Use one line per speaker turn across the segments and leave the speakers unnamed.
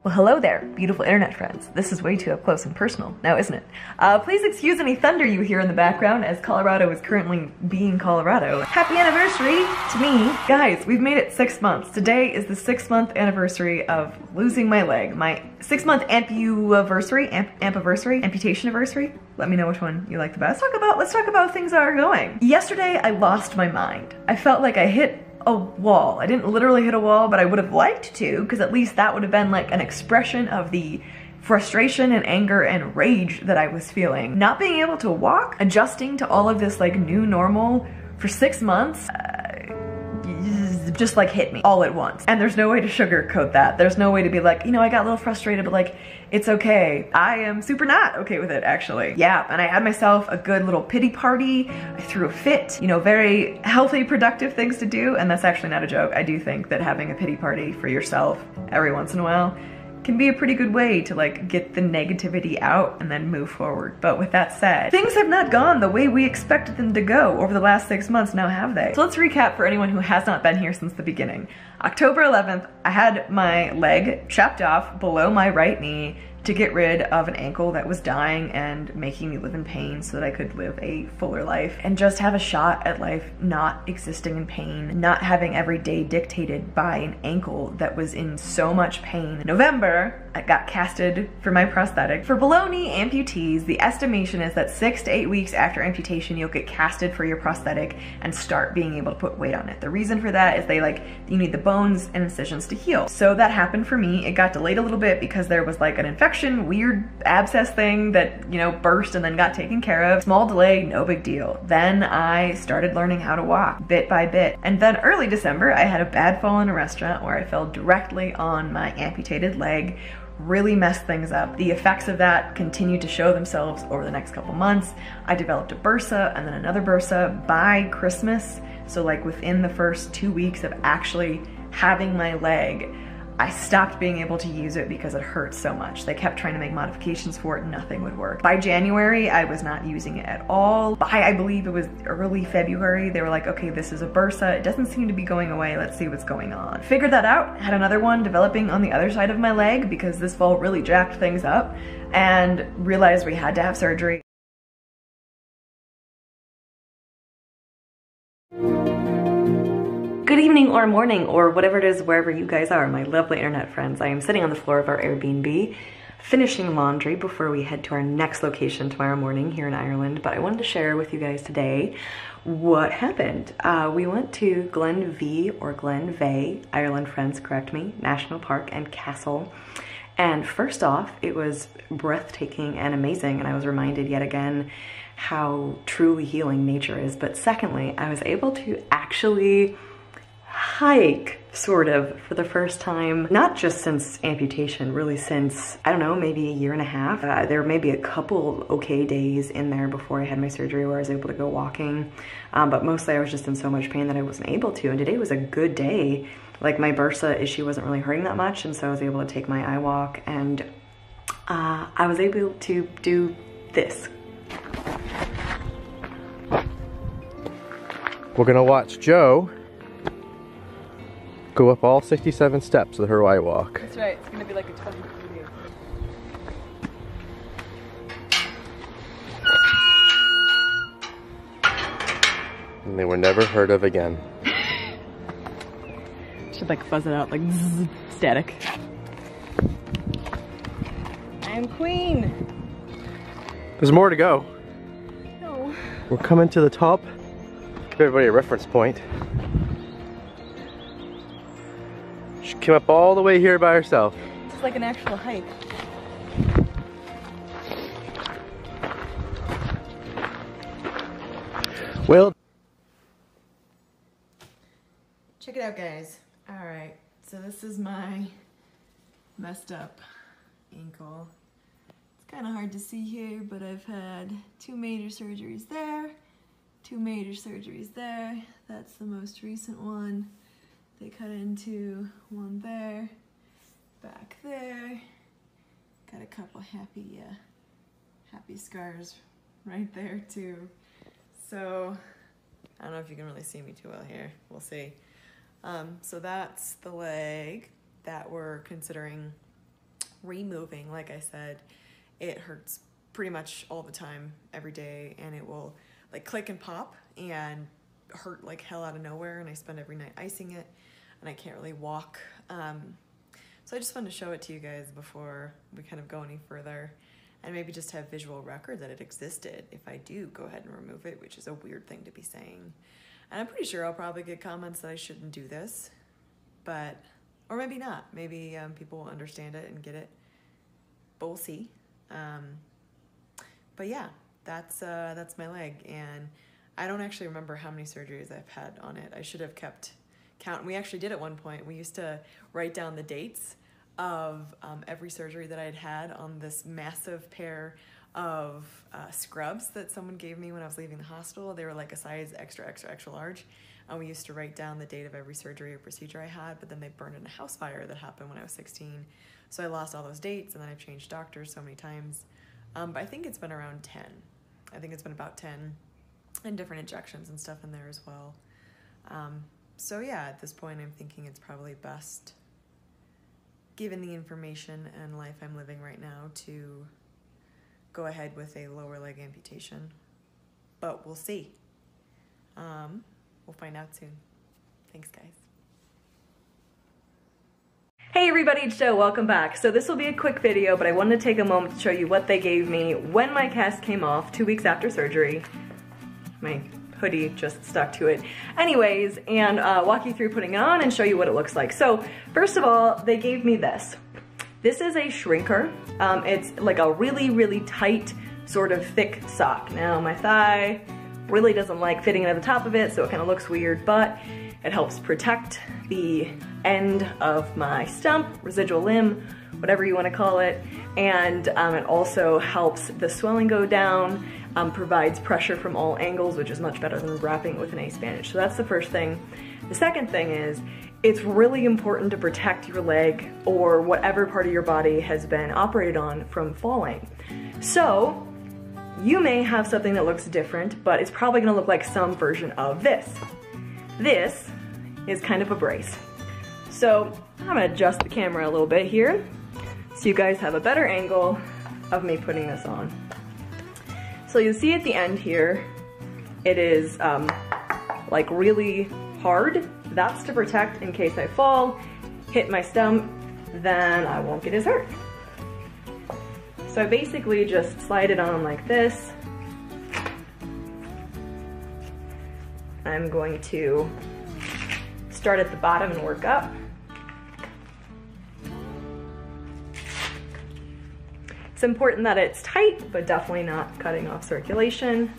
Well, hello there, beautiful internet friends. This is way too up close and personal, now isn't it? Please excuse any thunder you hear in the background, as Colorado is currently being Colorado. Happy anniversary to me! Guys, we've made it 6 months. Today is the 6-month anniversary of losing my leg. My 6-month amputation anniversary. Let me know which one you like the best. Let's talk about how things are going. Yesterday, I lost my mind. I felt like I hit a wall. I didn't literally hit a wall, but I would have liked to, because at least that would have been like an expression of the frustration and anger and rage that I was feeling. Not being able to walk, adjusting to all of this like new normal for 6 months, just like hit me all at once. And there's no way to sugarcoat that. There's no way to be like, you know, I got a little frustrated, but like, it's okay. I am super not okay with it, actually. Yeah, and I had myself a good little pity party. I threw a fit, you know, very healthy, productive things to do. And that's actually not a joke. I do think that having a pity party for yourself every once in a while can be a pretty good way to like get the negativity out and then move forward. But with that said, things have not gone the way we expected them to go over the last 6 months, now have they? So let's recap for anyone who has not been here since the beginning. October 11th, I had my leg chopped off below my right knee to get rid of an ankle that was dying and making me live in pain so that I could live a fuller life and just have a shot at life not existing in pain, not having every day dictated by an ankle that was in so much pain. In November, I got casted for my prosthetic. For below knee amputees, the estimation is that 6 to 8 weeks after amputation, you'll get casted for your prosthetic and start being able to put weight on it. The reason for that is you need the bones and incisions to heal. So that happened for me. It got delayed a little bit because there was like an infection, weird abscess thing that, you know, burst and then got taken care of. Small delay, no big deal. Then I started learning how to walk bit by bit. And then early December, I had a bad fall in a restaurant where I fell directly on my amputated leg, really messed things up. The effects of that continued to show themselves over the next couple months. I developed a bursa and then another bursa by Christmas. So like within the first 2 weeks of actually having my leg, I stopped being able to use it because it hurt so much. They kept trying to make modifications for it and nothing would work. By January, I was not using it at all. By, I believe it was early February, they were like, okay, this is a bursa. It doesn't seem to be going away. Let's see what's going on. Figured that out, had another one developing on the other side of my leg because this fall really jacked things up, and realized we had to have surgery. Good evening or morning or whatever it is wherever you guys are, my lovely internet friends. I am sitting on the floor of our Airbnb finishing laundry before we head to our next location tomorrow morning here in Ireland, but I wanted to share with you guys today what happened. We went to Glenveigh, Ireland friends correct me, National Park and Castle. And first off, it was breathtaking and amazing, and I was reminded yet again how truly healing nature is. But secondly, I was able to actually hike, sort of, for the first time, not just since amputation, really since, I don't know, maybe 1.5 years. There may be a couple okay days in there before I had my surgery where I was able to go walking, but mostly I was just in so much pain that I wasn't able to, and today was a good day. Like, my bursa issue wasn't really hurting that much, and so I was able to take my eye walk, and I was able to do this.
We're gonna watch Joe go up all 67 steps of her eye walk.
That's right, it's gonna be like a 20-minute video.
And they were never heard of again.
Should like fuzz it out like zzz, static. I'm queen.
There's more to go.
No.
We're coming to the top. Give everybody a reference point. She came up all the way here by herself.
It's like an actual hike.
Well,
check it out, guys. All right, so this is my messed up ankle. It's kind of hard to see here, but I've had 2 major surgeries there, 2 major surgeries there. That's the most recent one. They cut into one there, back there. Got a couple happy scars right there too. So I don't know if you can really see me too well here. We'll see. So that's the leg that we're considering removing, like I said, it hurts pretty much all the time, every day, and it will like click and pop and hurt like hell out of nowhere, and I spend every night icing it, and I can't really walk. So I just wanted to show it to you guys before we kind of go any further, and maybe just have visual record that it existed if I do go ahead and remove it, which is a weird thing to be saying. And I'm pretty sure I'll probably get comments that I shouldn't do this, but, or maybe not. Maybe people will understand it and get it, but we'll see. But yeah, that's my leg, and I don't actually remember how many surgeries I've had on it. I should have kept count. We actually did at one point. We used to write down the dates of every surgery that I'd had on this massive pair of scrubs that someone gave me when I was leaving the hospital. They were like a size extra, extra, extra large. And we used to write down the date of every surgery or procedure I had, but then they burned in a house fire that happened when I was 16. So I lost all those dates, and then I've changed doctors so many times. But I think it's been around 10. I think it's been about 10, and different injections and stuff in there as well. So yeah, at this point I'm thinking it's probably best, given the information and life I'm living right now, to go ahead with a lower leg amputation. But we'll see. We'll find out soon. Thanks, guys. Hey everybody, it's Jo, welcome back. So this will be a quick video, but I wanted to take a moment to show you what they gave me when my cast came off 2 weeks after surgery. My hoodie just stuck to it. Anyways, and walk you through putting it on and show you what it looks like. So first of all, they gave me this. This is a shrinker. It's like a really, really tight, sort of thick sock. Now my thigh really doesn't like fitting at the top of it, so it kind of looks weird, but it helps protect the end of my stump, residual limb, whatever you want to call it, and it also helps the swelling go down, provides pressure from all angles, which is much better than wrapping it with an ace bandage. So that's the first thing. The second thing is, it's really important to protect your leg or whatever part of your body has been operated on from falling. So you may have something that looks different, but it's probably gonna look like some version of this. This is kind of a brace. So I'm gonna adjust the camera a little bit here so you guys have a better angle of me putting this on. So you'll see at the end here, it is like really hard. That's to protect in case I fall, hit my stump, then I won't get as hurt. So I basically just slide it on like this. I'm going to start at the bottom and work up. It's important that it's tight, but definitely not cutting off circulation.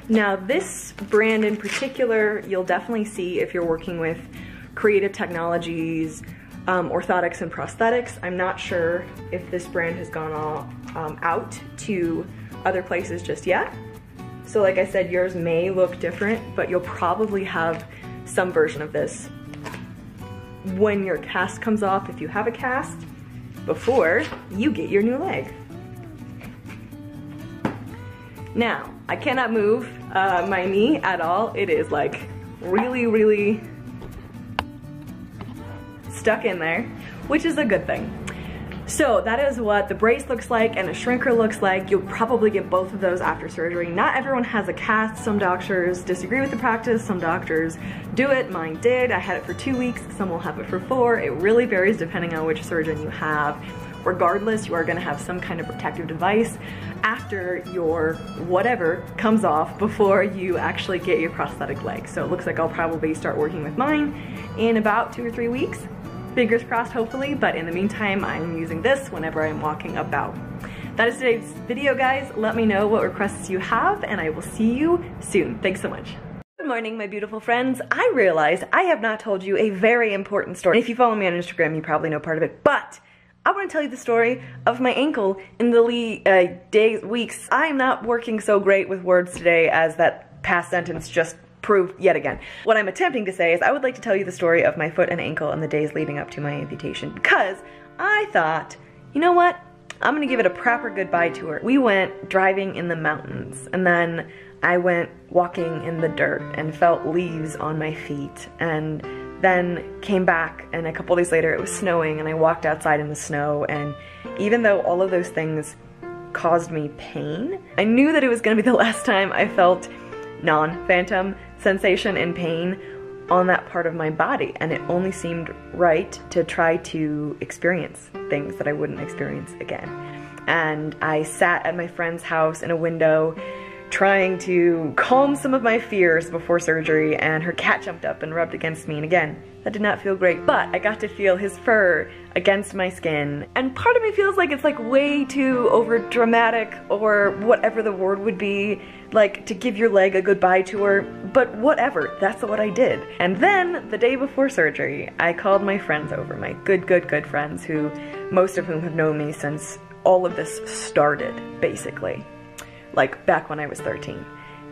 Now this brand in particular, you'll definitely see if you're working with Creative Technologies, orthotics and prosthetics. I'm not sure if this brand has gone all, out to other places just yet. So like I said, yours may look different, but you'll probably have some version of this when your cast comes off, if you have a cast, before you get your new leg. Now, I cannot move my knee at all. It is like really, really stuck in there, which is a good thing. So that is what the brace looks like and a shrinker looks like. You'll probably get both of those after surgery. Not everyone has a cast. Some doctors disagree with the practice. Some doctors do it. Mine did. I had it for 2 weeks. Some will have it for 4. It really varies depending on which surgeon you have. Regardless, you are gonna have some kind of protective device after your whatever comes off before you actually get your prosthetic leg. So it looks like I'll probably start working with mine in about 2 or 3 weeks. Fingers crossed, hopefully, but in the meantime, I'm using this whenever I'm walking about. That is today's video, guys. Let me know what requests you have, and I will see you soon. Thanks so much. Good morning, my beautiful friends. I realized I have not told you a very important story. If you follow me on Instagram, you probably know part of it, but I want to tell you the story of my ankle in the days, weeks. I'm not working so great with words today as that past sentence just proved yet again. What I'm attempting to say is I would like to tell you the story of my foot and ankle in the days leading up to my amputation, because I thought, you know what? I'm gonna give it a proper goodbye tour. We went driving in the mountains, and then I went walking in the dirt and felt leaves on my feet, and then came back, and a couple days later it was snowing, and I walked outside in the snow, and even though all of those things caused me pain, I knew that it was gonna be the last time I felt non-phantom sensation and pain on that part of my body, and it only seemed right to try to experience things that I wouldn't experience again. And I sat at my friend's house in a window trying to calm some of my fears before surgery, and her cat jumped up and rubbed against me, and again, that did not feel great, but I got to feel his fur against my skin, and part of me feels like it's like way too over dramatic, or whatever the word would be, like to give your leg a goodbye tour, but whatever, that's what I did. And then the day before surgery, I called my friends over, my good friends, who most of whom have known me since all of this started, basically. Like back when I was 13.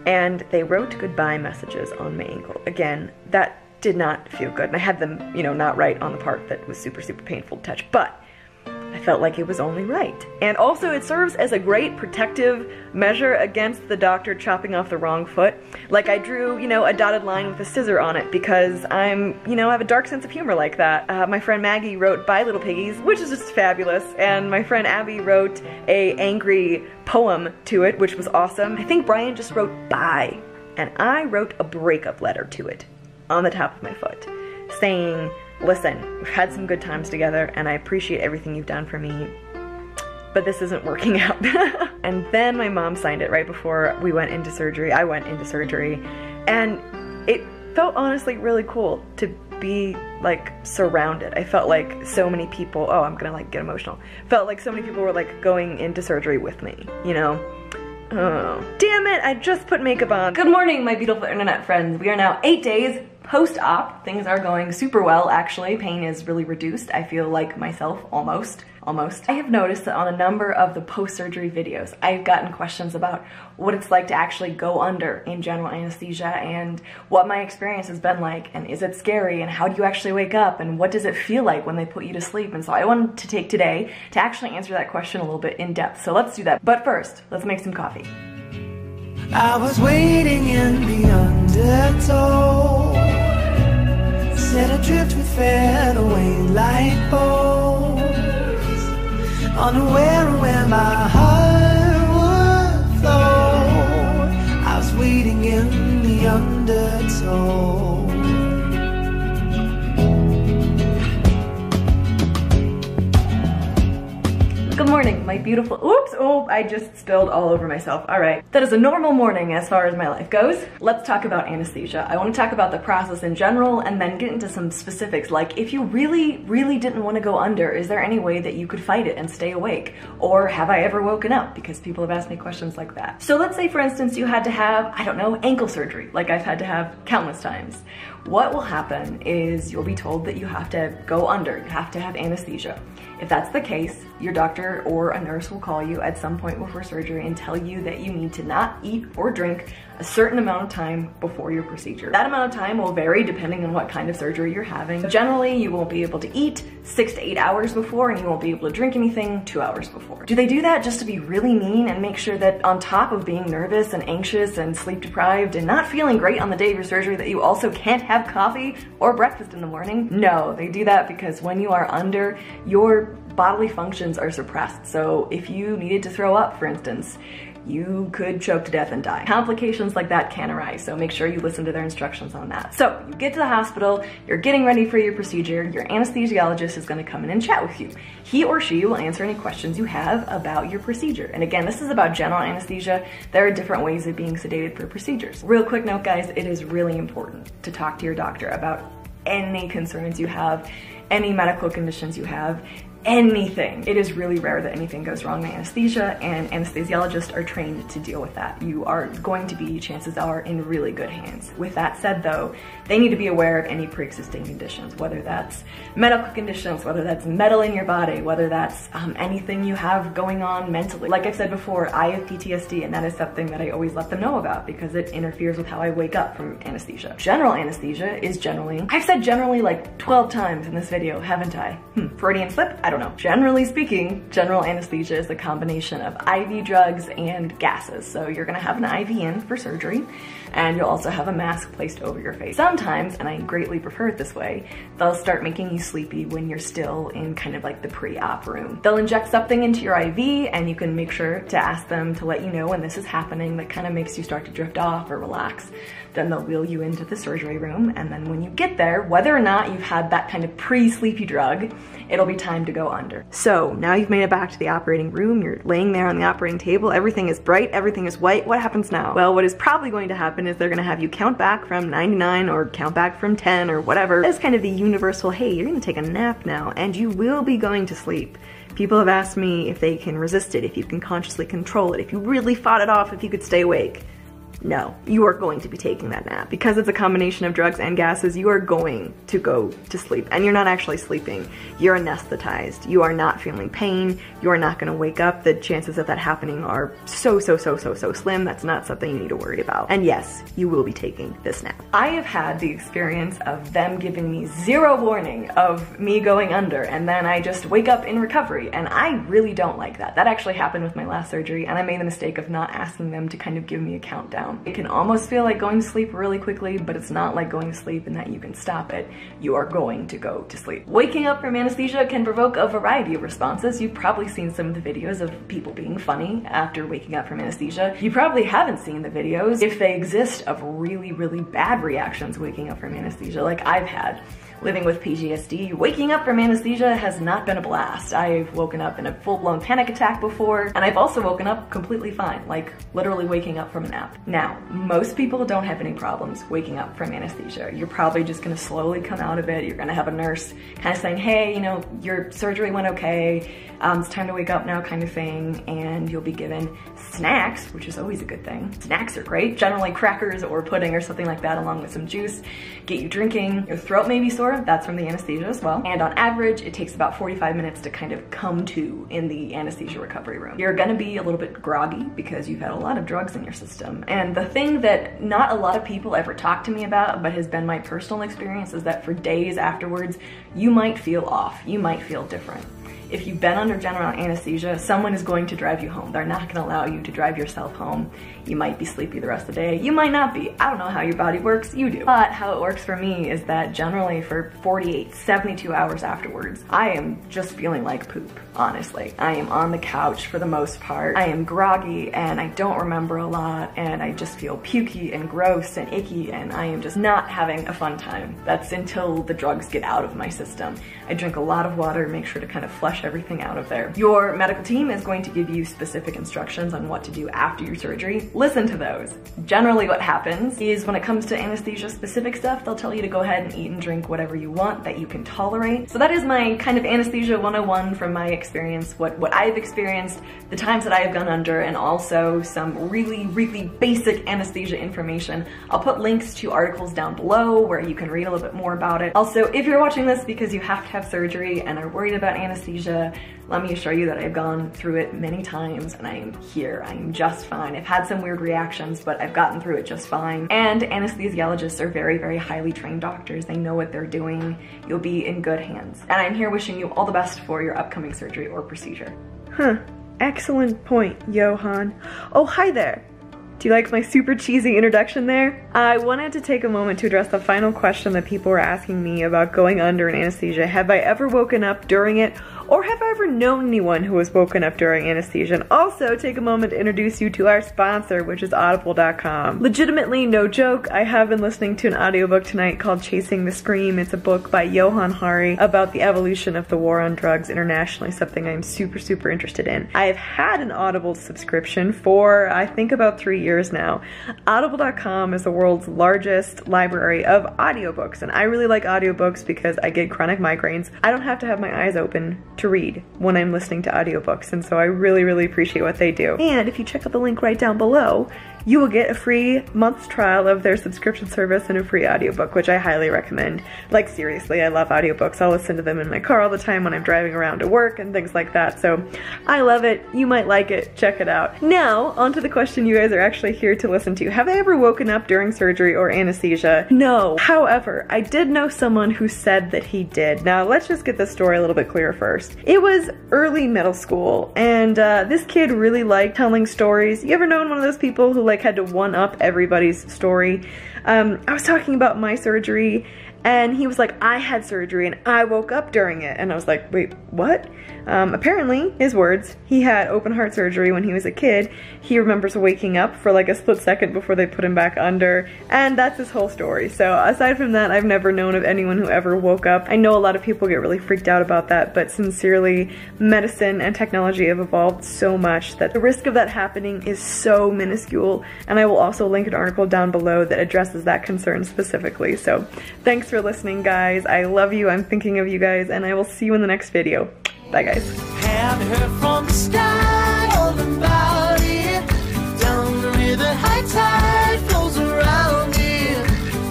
And they wrote goodbye messages on my ankle. Again, that did not feel good. And I had them, you know, not right on the part that was super painful to touch, but I felt like it was only right. And also it serves as a great protective measure against the doctor chopping off the wrong foot. Like I drew, you know, a dotted line with a scissor on it because I'm, you know, I have a dark sense of humor like that. My friend Maggie wrote Bye Little Piggies, which is just fabulous. And my friend Abby wrote a angry poem to it, which was awesome. I think Brian just wrote bye. And I wrote a breakup letter to it on the top of my foot saying, listen, we've had some good times together and I appreciate everything you've done for me, but this isn't working out. And then my mom signed it right before we went into surgery. I went into surgery, and it felt honestly really cool to be like surrounded. I felt like so many people, oh, I'm gonna like get emotional. Felt like so many people were like going into surgery with me, you know? Oh, damn it, I just put makeup on. Good morning, my beautiful internet friends. We are now 8 days post-op. Things are going super well, actually. Pain is really reduced. I feel like myself, almost. I have noticed that on a number of the post-surgery videos, I've gotten questions about what it's like to actually go under in general anesthesia and what my experience has been like, and is it scary, and how do you actually wake up, and what does it feel like when they put you to sleep? And so I wanted to take today to actually answer that question a little bit in depth. So let's do that. But first, let's make some coffee.
I was waiting in the undertow, set adrift with fadeaway light poles, unaware of where my heart would flow. I was waiting in the undertow.
Good morning, my beautiful, oops, oh, I just spilled all over myself. All right, that is a normal morning as far as my life goes. Let's talk about anesthesia. I want to talk about the process in general and then get into some specifics, like if you really didn't want to go under, is there any way that you could fight it and stay awake? Or have I ever woken up? Because people have asked me questions like that. So let's say, for instance, you had to have, I don't know, ankle surgery, like I've had to have countless times. What will happen is you'll be told that you have to go under, you have to have anesthesia. If that's the case, your doctor or a nurse will call you at some point before surgery and tell you that you need to not eat or drink a certain amount of time before your procedure. That amount of time will vary depending on what kind of surgery you're having. Generally, you won't be able to eat 6 to 8 hours before, and you won't be able to drink anything 2 hours before. Do they do that just to be really mean and make sure that on top of being nervous and anxious and sleep deprived and not feeling great on the day of your surgery, that you also can't have coffee or breakfast in the morning? No, they do that because when you are under, your bodily functions are suppressed. So if you needed to throw up, for instance, you could choke to death and die. Complications like that can arise, so make sure you listen to their instructions on that. So you get to the hospital, you're getting ready for your procedure, your anesthesiologist is gonna come in and chat with you. He or she will answer any questions you have about your procedure. And again, this is about general anesthesia. There are different ways of being sedated for procedures. Real quick note, guys, it is really important to talk to your doctor about any concerns you have, any medical conditions you have, anything. It is really rare that anything goes wrong in anesthesia, and anesthesiologists are trained to deal with that. You are going to be, chances are, in really good hands. With that said though, they need to be aware of any pre-existing conditions, whether that's medical conditions, whether that's metal in your body, whether that's anything you have going on mentally. Like I've said before, I have PTSD, and that is something that I always let them know about because it interferes with how I wake up from anesthesia. General anesthesia is generally, I've said generally like 12 times in this video, haven't I? Freudian slip? I don't don't know. Generally speaking, general anesthesia is a combination of IV drugs and gases. So you're gonna have an IV in for surgery, and you'll also have a mask placed over your face. Sometimes, and I greatly prefer it this way, they'll start making you sleepy when you're still in kind of like the pre-op room. They'll inject something into your IV, and you can make sure to ask them to let you know when this is happening. That kind of makes you start to drift off or relax. Then they'll wheel you into the surgery room, and then when you get there, whether or not you've had that kind of pre-sleepy drug, it'll be time to go under. So now you've made it back to the operating room, you're laying there on the operating table, everything is bright, everything is white. What happens now? Well, what is probably going to happen is they're gonna have you count back from 99 or count back from 10 or whatever. That's kind of the universal, hey, you're gonna take a nap now, and you will be going to sleep. People have asked me if they can resist it, if you can consciously control it, if you really fought it off, if you could stay awake. No, you are going to be taking that nap. Because it's a combination of drugs and gases, you are going to go to sleep, and you're not actually sleeping. You're anesthetized. You are not feeling pain. You are not gonna wake up. The chances of that happening are so slim. That's not something you need to worry about. And yes, you will be taking this nap. I have had the experience of them giving me zero warning of me going under, and then I just wake up in recovery, and I really don't like that. That actually happened with my last surgery, and I made the mistake of not asking them to kind of give me a countdown. It can almost feel like going to sleep really quickly, but it's not like going to sleep in that you can stop it. You are going to go to sleep. Waking up from anesthesia can provoke a variety of responses. You've probably seen some of the videos of people being funny after waking up from anesthesia. You probably haven't seen the videos, if they exist, of really bad reactions waking up from anesthesia like I've had. Living with PTSD, waking up from anesthesia has not been a blast. I've woken up in a full-blown panic attack before, and I've also woken up completely fine, like literally waking up from a nap. Now, most people don't have any problems waking up from anesthesia. You're probably just gonna slowly come out of it. You're gonna have a nurse kind of saying, hey, you know, your surgery went okay, it's time to wake up now kind of thing, and you'll be given snacks, which is always a good thing. Snacks are great, generally crackers or pudding or something like that along with some juice. Get you drinking. Your throat may be sore, that's from the anesthesia as well. And on average, it takes about 45 minutes to kind of come to in the anesthesia recovery room. You're gonna be a little bit groggy because you've had a lot of drugs in your system. And the thing that not a lot of people ever talk to me about, but has been my personal experience, is that for days afterwards, you might feel off, you might feel different. If you've been under general anesthesia, someone is going to drive you home. They're not gonna allow you to drive yourself home. You might be sleepy the rest of the day. You might not be. I don't know how your body works, you do. But how it works for me is that generally for 48, 72 hours afterwards, I am just feeling like poop, honestly. I am on the couch for the most part. I am groggy and I don't remember a lot, and I just feel pukey and gross and icky, and I am just not having a fun time. That's until the drugs get out of my system. I drink a lot of water, make sure to kind of flush everything out of there. Your medical team is going to give you specific instructions on what to do after your surgery. Listen to those. Generally what happens is when it comes to anesthesia specific stuff, they'll tell you to go ahead and eat and drink whatever you want that you can tolerate. So that is my kind of anesthesia 101 from my experience, what I've experienced, the times that I have gone under, and also some really basic anesthesia information. I'll put links to articles down below where you can read a little bit more about it. Also, if you're watching this because you have to have surgery and are worried about anesthesia, let me assure you that I've gone through it many times and I am here. I am just fine. I've had some weird reactions, but I've gotten through it just fine. And anesthesiologists are very highly trained doctors. They know what they're doing. You'll be in good hands. And I'm here wishing you all the best for your upcoming surgery or procedure. Huh. Excellent point, Johan. Oh, hi there. Do you like my super cheesy introduction there? I wanted to take a moment to address the final question that people were asking me about going under in anesthesia. Have I ever woken up during it? Or have I ever known anyone who was woken up during anesthesia? And also take a moment to introduce you to our sponsor, which is audible.com. Legitimately, no joke, I have been listening to an audiobook tonight called Chasing the Scream. It's a book by Johan Hari about the evolution of the war on drugs internationally, something I'm super interested in. I have had an Audible subscription for, I think, about 3 years now. Audible.com is the world's largest library of audiobooks, and I really like audiobooks because I get chronic migraines. I don't have to have my eyes open to read when I'm listening to audiobooks, and so I really appreciate what they do. And if you check out the link right down below, you will get a free month's trial of their subscription service and a free audiobook, which I highly recommend. Like seriously, I love audiobooks. I'll listen to them in my car all the time when I'm driving around to work and things like that. So I love it. You might like it. Check it out. Now, on to the question you guys are actually here to listen to. Have I ever woken up during surgery or anesthesia? No. However, I did know someone who said that he did. Now, let's just get this story a little bit clearer first. It was early middle school, and this kid really liked telling stories. You ever known one of those people who like had to one-up everybody's story? I was talking about my surgery, and he was like, I had surgery and I woke up during it. And I was like, wait, what? Apparently, his words, he had open heart surgery when he was a kid. He remembers waking up for like a split second before they put him back under, and that's his whole story. So aside from that, I've never known of anyone who ever woke up. I know a lot of people get really freaked out about that, but sincerely, medicine and technology have evolved so much that the risk of that happening is so minuscule, and I will also link an article down below that addresses that concern specifically. So thanks for listening, guys. I love you. I'm thinking of you guys, and I will see you in the next video. Bye, guys.
Had her from the sky, all about it. Down the river, high tide flows around it.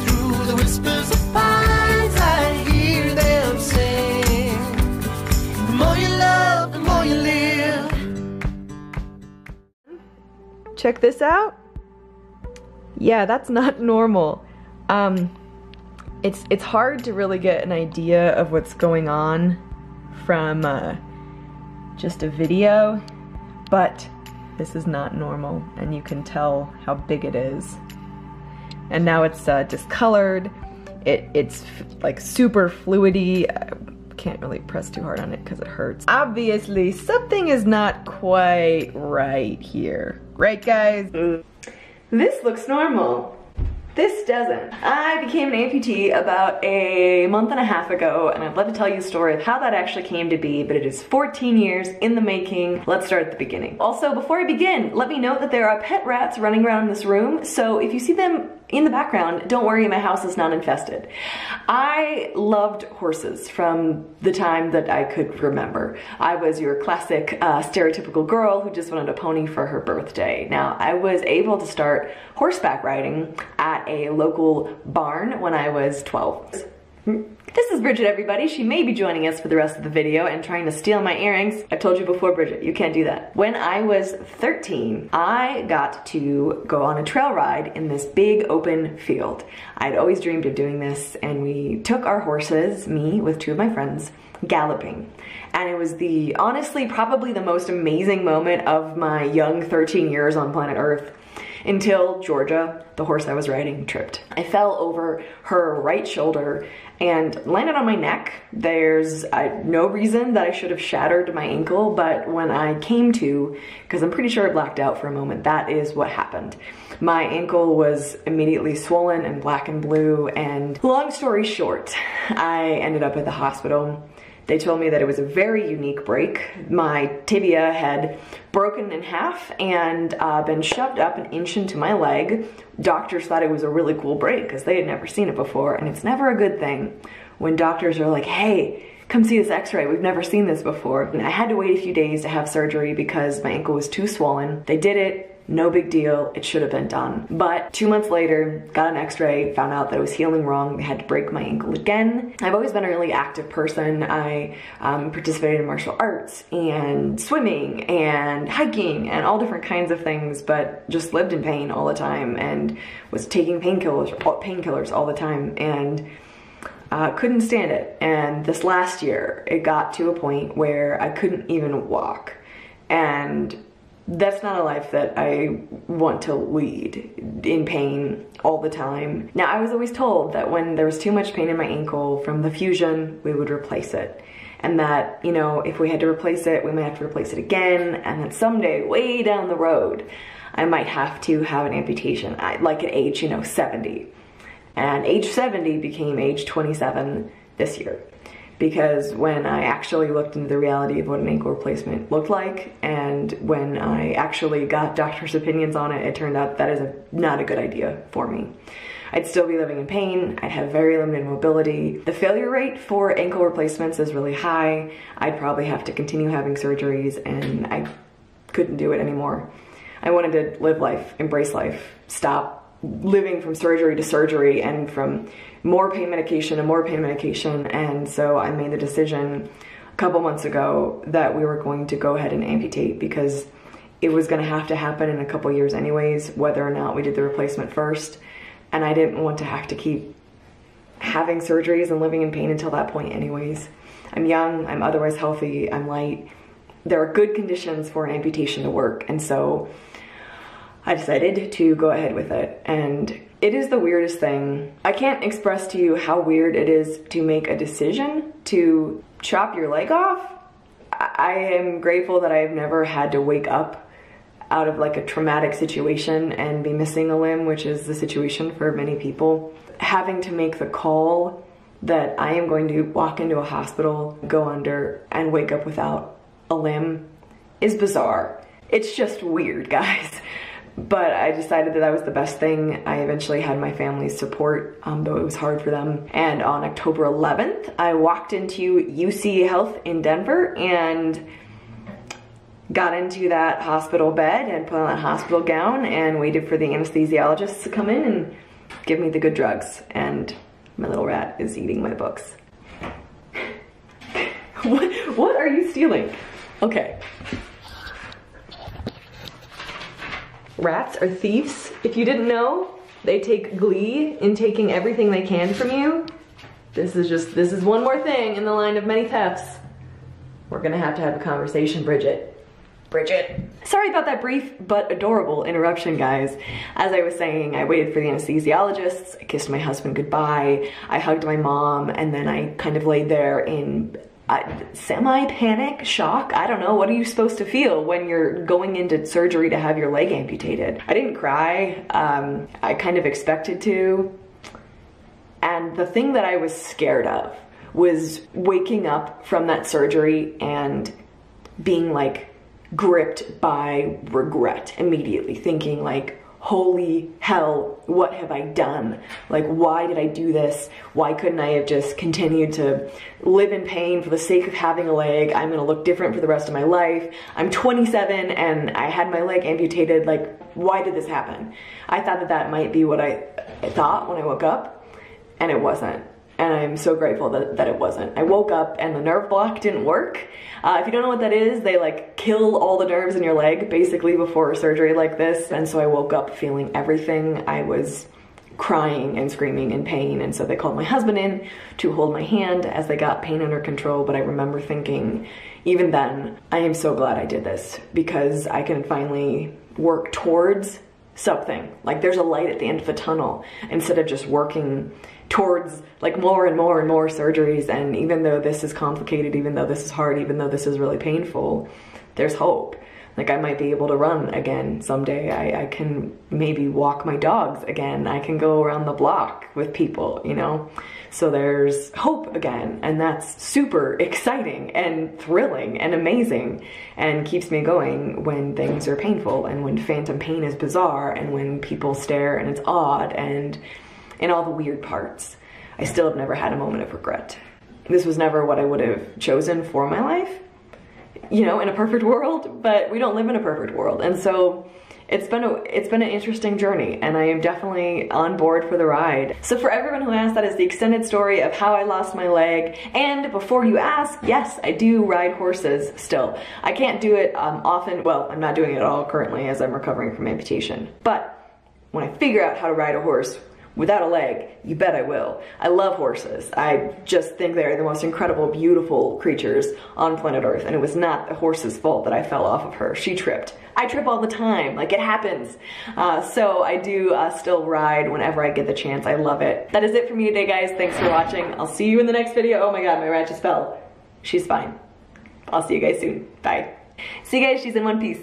Through the whispers of pines, I hear them sing. The more you love, the more you live.
Check this out. Yeah, that's not normal. It's hard to really get an idea of what's going on from just a video, but this is not normal, and you can tell how big it is. And now it's discolored. It's like super fluidy. I can't really press too hard on it because it hurts. Obviously, something is not quite right here. Right, guys? This looks normal. This doesn't. I became an amputee about a month and a half ago, and I'd love to tell you a story of how that actually came to be, but it is 14 years in the making. Let's start at the beginning. Also, before I begin, let me note that there are pet rats running around in this room, so if you see them in the background, don't worry, my house is not infested. I loved horses from the time that I could remember. I was your classic stereotypical girl who just wanted a pony for her birthday. Now, I was able to start horseback riding at a local barn when I was 12. This is Bridget, everybody. She may be joining us for the rest of the video and trying to steal my earrings. I've told you before, Bridget, you can't do that. When I was 13, I got to go on a trail ride in this big open field. I'd always dreamed of doing this, and we took our horses, me with two of my friends, galloping. And it was honestly, probably the most amazing moment of my young 13 years on planet Earth. Until Georgia, the horse I was riding, tripped. I fell over her right shoulder and landed on my neck. There's no reason that I should have shattered my ankle, but when I came to, because I'm pretty sure I blacked out for a moment, that is what happened. My ankle was immediately swollen and black and blue, and long story short, I ended up at the hospital. They told me that it was a very unique break. My tibia had broken in half and been shoved up an inch into my leg. Doctors thought it was a really cool break because they had never seen it before, and it's never a good thing when doctors are like, hey, come see this x-ray, we've never seen this before. And I had to wait a few days to have surgery because my ankle was too swollen. They did it. No big deal, it should have been done. But 2 months later, got an x-ray, found out that it was healing wrong. They had to break my ankle again. I've always been a really active person. I participated in martial arts and swimming and hiking and all different kinds of things, but just lived in pain all the time and was taking painkillers all the time, and couldn't stand it. And this last year, it got to a point where I couldn't even walk. And that's not a life that I want to lead, in pain all the time. Now, I was always told that when there was too much pain in my ankle from the fusion, we would replace it. And that, you know, if we had to replace it, we might have to replace it again. And that someday, way down the road, I might have to have an amputation, like at age, 70. And age 70 became age 27 this year. Because when I actually looked into the reality of what an ankle replacement looked like, and when I actually got doctors' opinions on it, it turned out that is not a good idea for me. I'd still be living in pain, I'd have very limited mobility. The failure rate for ankle replacements is really high. I'd probably have to continue having surgeries, and I couldn't do it anymore. I wanted to live life, embrace life, stop living from surgery to surgery and from more pain medication and more pain medication. And so I made the decision a couple months ago that we were going to go ahead and amputate, because it was going to have to happen in a couple years anyways, whether or not we did the replacement first. And I didn't want to have to keep having surgeries and living in pain until that point anyways. I'm young, I'm otherwise healthy, I'm light. There are good conditions for an amputation to work. And so I decided to go ahead with it. And it is the weirdest thing. I can't express to you how weird it is to make a decision to chop your leg off. I am grateful that I've never had to wake up out of like a traumatic situation and be missing a limb, which is the situation for many people. Having to make the call that I am going to walk into a hospital, go under, and wake up without a limb is bizarre. It's just weird, guys. But I decided that that was the best thing. I eventually had my family's support, though it was hard for them. And on October 11th, I walked into UC Health in Denver and got into that hospital bed and put on that hospital gown and waited for the anesthesiologist to come in and give me the good drugs. And my little rat is eating my books. What are you stealing? Okay. Rats are thieves. If you didn't know, they take glee in taking everything they can from you. This is one more thing in the line of many thefts. We're gonna have to have a conversation, Bridget. Bridget. Sorry about that brief but adorable interruption, guys. As I was saying, I waited for the anesthesiologists, I kissed my husband goodbye, I hugged my mom, and then I kind of laid there in semi-panic, shock. I don't know, what are you supposed to feel when you're going into surgery to have your leg amputated? I didn't cry, I kind of expected to. And the thing that I was scared of was waking up from that surgery and being like gripped by regret immediately, thinking like, holy hell, what have I done? Like, why did I do this? Why couldn't I have just continued to live in pain for the sake of having a leg? I'm gonna look different for the rest of my life. I'm 27 and I had my leg amputated. Like, why did this happen? I thought that that might be what I thought when I woke up, and it wasn't. And I'm so grateful that it wasn't. I woke up and the nerve block didn't work. If you don't know what that is, they like kill all the nerves in your leg basically before a surgery like this. And so I woke up feeling everything. I was crying and screaming in pain. And so they called my husband in to hold my hand as they got pain under control. But I remember thinking, even then, I am so glad I did this, because I can finally work towards something. Like, there's a light at the end of the tunnel instead of just working towards like more and more and more surgeries. And even though this is complicated, even though this is hard, even though this is really painful, there's hope. Like, I might be able to run again someday. I can maybe walk my dogs again. I can go around the block with people, you know? So there's hope again, and that's super exciting and thrilling and amazing, and keeps me going when things are painful, and when phantom pain is bizarre, and when people stare and it's odd, and in all the weird parts. I still have never had a moment of regret. This was never what I would have chosen for my life, you know, in a perfect world, but we don't live in a perfect world. And so it's been an interesting journey, and I am definitely on board for the ride. So for everyone who asked, that is the extended story of how I lost my leg. And before you ask, yes, I do ride horses still. I can't do it often. Well, I'm not doing it at all currently as I'm recovering from amputation. But when I figure out how to ride a horse without a leg, you bet I will. I love horses. I just think they're the most incredible, beautiful creatures on planet Earth, and it was not the horse's fault that I fell off of her. She tripped. I trip all the time, like, it happens. So I do still ride whenever I get the chance. I love it. That is it for me today, guys. Thanks for watching. I'll see you in the next video. Oh my god, my rat just fell. She's fine. I'll see you guys soon. Bye. See you guys, she's in one piece.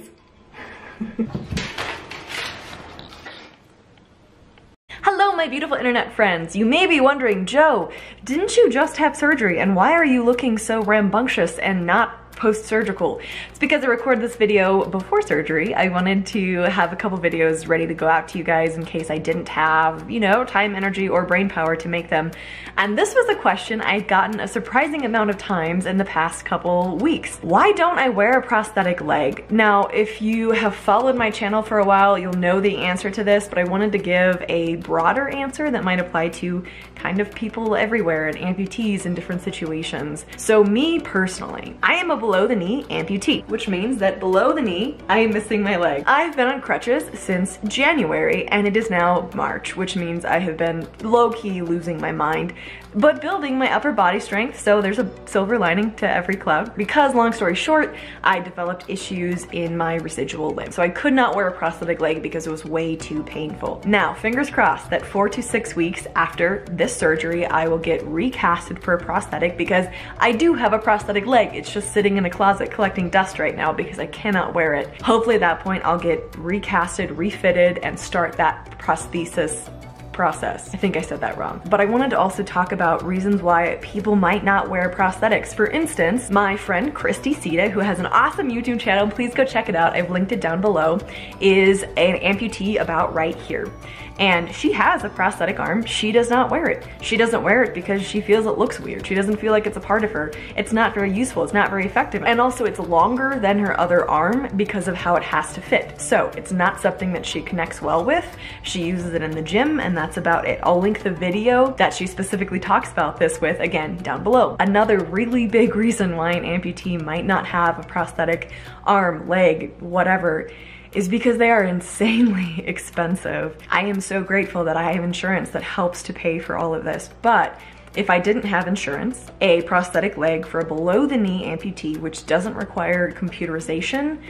Hello, my beautiful internet friends. You may be wondering, Joe, didn't you just have surgery, and why are you looking so rambunctious and not post-surgical. It's because I recorded this video before surgery. I wanted to have a couple videos ready to go out to you guys in case I didn't have, you know, time, energy, or brain power to make them. And this was a question I've gotten a surprising amount of times in the past couple weeks. Why don't I wear a prosthetic leg? Now, if you have followed my channel for a while, you'll know the answer to this, but I wanted to give a broader answer that might apply to kind of people everywhere and amputees in different situations. So me personally, I am a below the knee amputee, which means that below the knee, I am missing my leg. I've been on crutches since January and it is now March, which means I have been low-key losing my mind, but building my upper body strength, so there's a silver lining to every cloud. Because, long story short, I developed issues in my residual limb. So I could not wear a prosthetic leg because it was way too painful. Now, fingers crossed that 4 to 6 weeks after this surgery, I will get recasted for a prosthetic because I do have a prosthetic leg. It's just sitting in a closet collecting dust right now because I cannot wear it. Hopefully at that point, I'll get recasted, refitted, and start that prosthesis process. I think I said that wrong. But I wanted to also talk about reasons why people might not wear prosthetics. For instance, my friend Christy Sita, who has an awesome YouTube channel, please go check it out, I've linked it down below, is an amputee about right here. And she has a prosthetic arm. She does not wear it. She doesn't wear it because she feels it looks weird. She doesn't feel like it's a part of her. It's not very useful. It's not very effective. And also it's longer than her other arm because of how it has to fit. So it's not something that she connects well with. She uses it in the gym and that's about it. I'll link the video that she specifically talks about this with, again, down below. Another really big reason why an amputee might not have a prosthetic arm, leg, whatever, is because they are insanely expensive. I am so grateful that I have insurance that helps to pay for all of this, but if I didn't have insurance, a prosthetic leg for a below the knee amputee, which doesn't require computerization,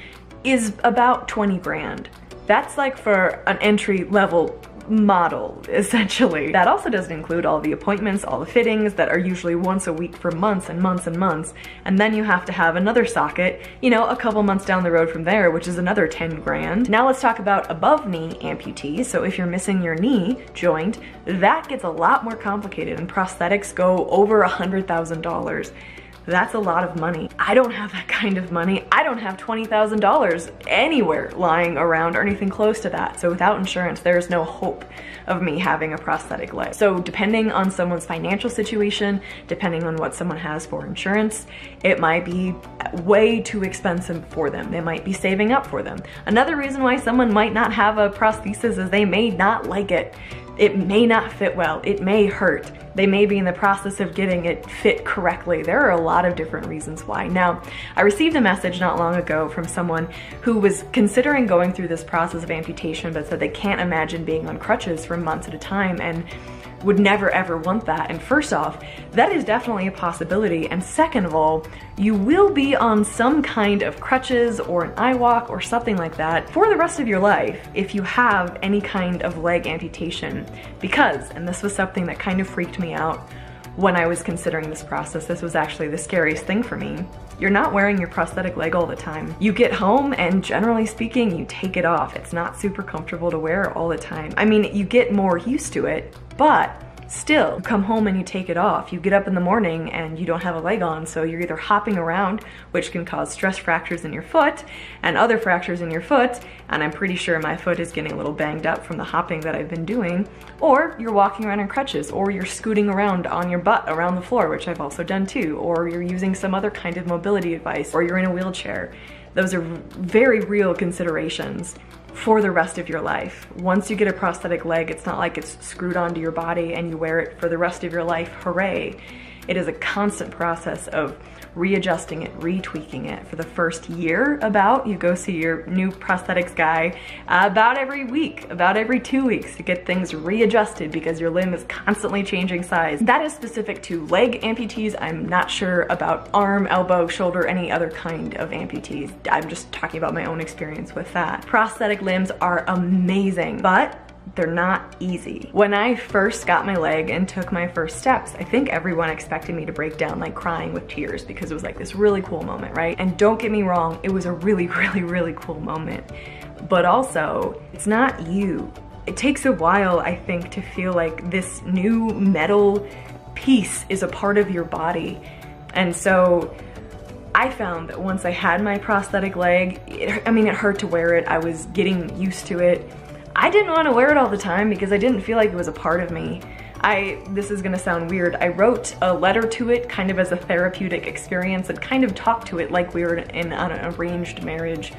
is about 20 grand. That's like for an entry level model, essentially. That also doesn't include all the appointments, all the fittings that are usually once a week for months and months and months. And then you have to have another socket, you know, a couple months down the road from there, which is another 10 grand. Now let's talk about above knee amputees. So if you're missing your knee joint, that gets a lot more complicated and prosthetics go over $100,000. That's a lot of money. I don't have that kind of money. I don't have $20,000 anywhere lying around or anything close to that. So without insurance, there's no hope of me having a prosthetic leg. So depending on someone's financial situation, depending on what someone has for insurance, it might be way too expensive for them. They might be saving up for them. Another reason why someone might not have a prosthesis is they may not like it. It may not fit well. It may hurt. They may be in the process of getting it fit correctly. There are a lot of different reasons why. Now, I received a message not long ago from someone who was considering going through this process of amputation, but said they can't imagine being on crutches for months at a time and would never ever want that. And first off, that is definitely a possibility. And second of all, you will be on some kind of crutches or an iWalk or something like that for the rest of your life if you have any kind of leg amputation. Because, and this was something that kind of freaked me out when I was considering this process, this was actually the scariest thing for me. You're not wearing your prosthetic leg all the time. You get home and generally speaking, you take it off. It's not super comfortable to wear all the time. I mean, you get more used to it, but still, you come home and you take it off. You get up in the morning and you don't have a leg on, so you're either hopping around, which can cause stress fractures in your foot and other fractures in your foot, and I'm pretty sure my foot is getting a little banged up from the hopping that I've been doing, or you're walking around in crutches, or you're scooting around on your butt around the floor, which I've also done too, or you're using some other kind of mobility device, or you're in a wheelchair. Those are very real considerations for the rest of your life. Once you get a prosthetic leg, it's not like it's screwed onto your body and you wear it for the rest of your life, hooray. It is a constant process of readjusting it, retweaking it. For the first year about, you go see your new prosthetics guy about every week, about every 2 weeks to get things readjusted because your limb is constantly changing size. That is specific to leg amputees. I'm not sure about arm, elbow, shoulder, any other kind of amputees. I'm just talking about my own experience with that. Prosthetic limbs are amazing, but they're not easy. When I first got my leg and took my first steps, I think everyone expected me to break down like crying with tears because it was like this really cool moment, right? And don't get me wrong, it was a really, really, really cool moment. But also, it's not you. It takes a while, I think, to feel like this new metal piece is a part of your body. And so I found that once I had my prosthetic leg, it hurt to wear it. I was getting used to it. I didn't want to wear it all the time because I didn't feel like it was a part of me. This is gonna sound weird, I wrote a letter to it kind of as a therapeutic experience and kind of talked to it like we were on an arranged marriage.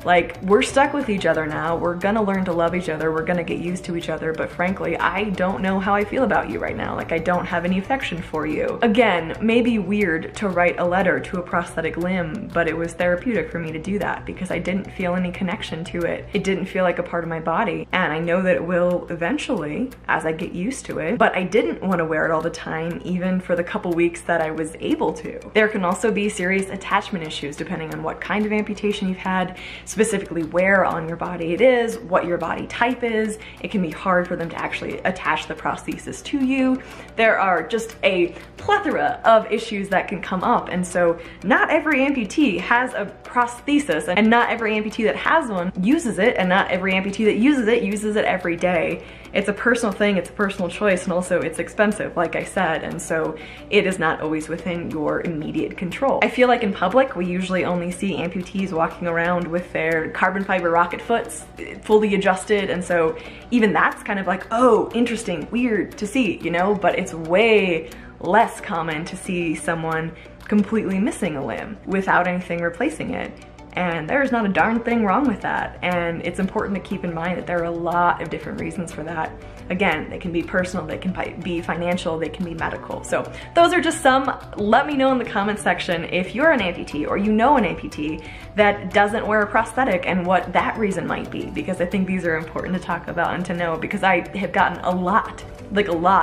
Like, we're stuck with each other now, we're gonna learn to love each other, we're gonna get used to each other, but frankly, I don't know how I feel about you right now. Like, I don't have any affection for you. Again, maybe weird to write a letter to a prosthetic limb, but it was therapeutic for me to do that because I didn't feel any connection to it. It didn't feel like a part of my body, and I know that it will eventually as I get used to it, but I didn't want to wear it all the time, even for the couple weeks that I was able to. There can also be serious attachment issues depending on what kind of amputation you've had, specifically where on your body it is, what your body type is. It can be hard for them to actually attach the prosthesis to you. There are just a plethora of issues that can come up, and so not every amputee has a prosthesis, and not every amputee that has one uses it, and not every amputee that uses it every day. It's a personal thing, it's a personal choice, and also it's expensive, like I said, and so it is not always within your immediate control. I feel like in public, we usually only see amputees walking around with their carbon fiber rocket foots fully adjusted, and so even that's kind of like, oh, interesting, weird to see, you know, but it's way less common to see someone completely missing a limb without anything replacing it. And there's not a darn thing wrong with that. And it's important to keep in mind that there are a lot of different reasons for that. Again, they can be personal, they can be financial, they can be medical. So those are just some. Let me know in the comment section if you're an amputee or you know an amputee that doesn't wear a prosthetic and what that reason might be, because I think these are important to talk about and to know, because I have gotten a lot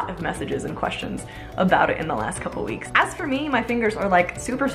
of messages and questions about it in the last couple weeks. As for me, my fingers are like super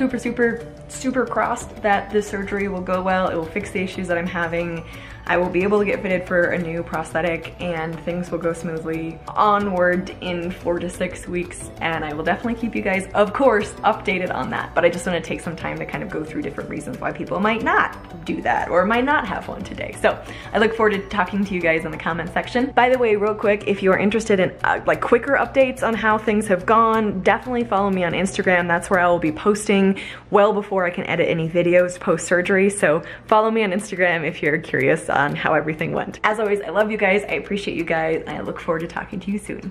crossed that this surgery will go well. It will fix the issues that I'm having. I will be able to get fitted for a new prosthetic and things will go smoothly onward in 4 to 6 weeks, and I will definitely keep you guys, of course, updated on that. But I just want to take some time to kind of go through different reasons why people might not do that or might not have one today. So I look forward to talking to you guys in the comment section. By the way, real quick, if you are interested in like quicker updates on how things have gone, definitely follow me on Instagram. That's where I will be posting well before I can edit any videos post-surgery. So follow me on Instagram if you're curious on how everything went. As always, I love you guys, I appreciate you guys, and I look forward to talking to you soon.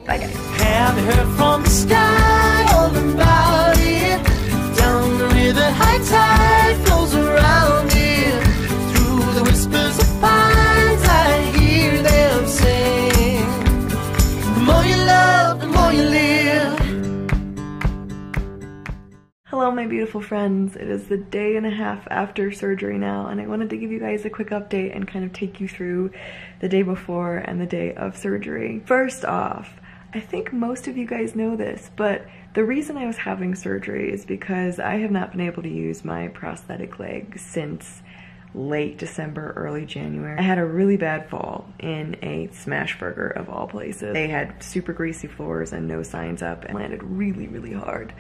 Bye guys.
Have you heard from the sky all about it? Down the river, high tide flows around it. Through the whispers of pines, I hear them sing. The more you love, the more you live.
Hello my beautiful friends, it is the day and a half after surgery now, and I wanted to give you guys a quick update and kind of take you through the day before and the day of surgery. First off, I think most of you guys know this, but the reason I was having surgery is because I have not been able to use my prosthetic leg since late December, early January. I had a really bad fall in a smash burger of all places. They had super greasy floors and no signs up, and landed really hard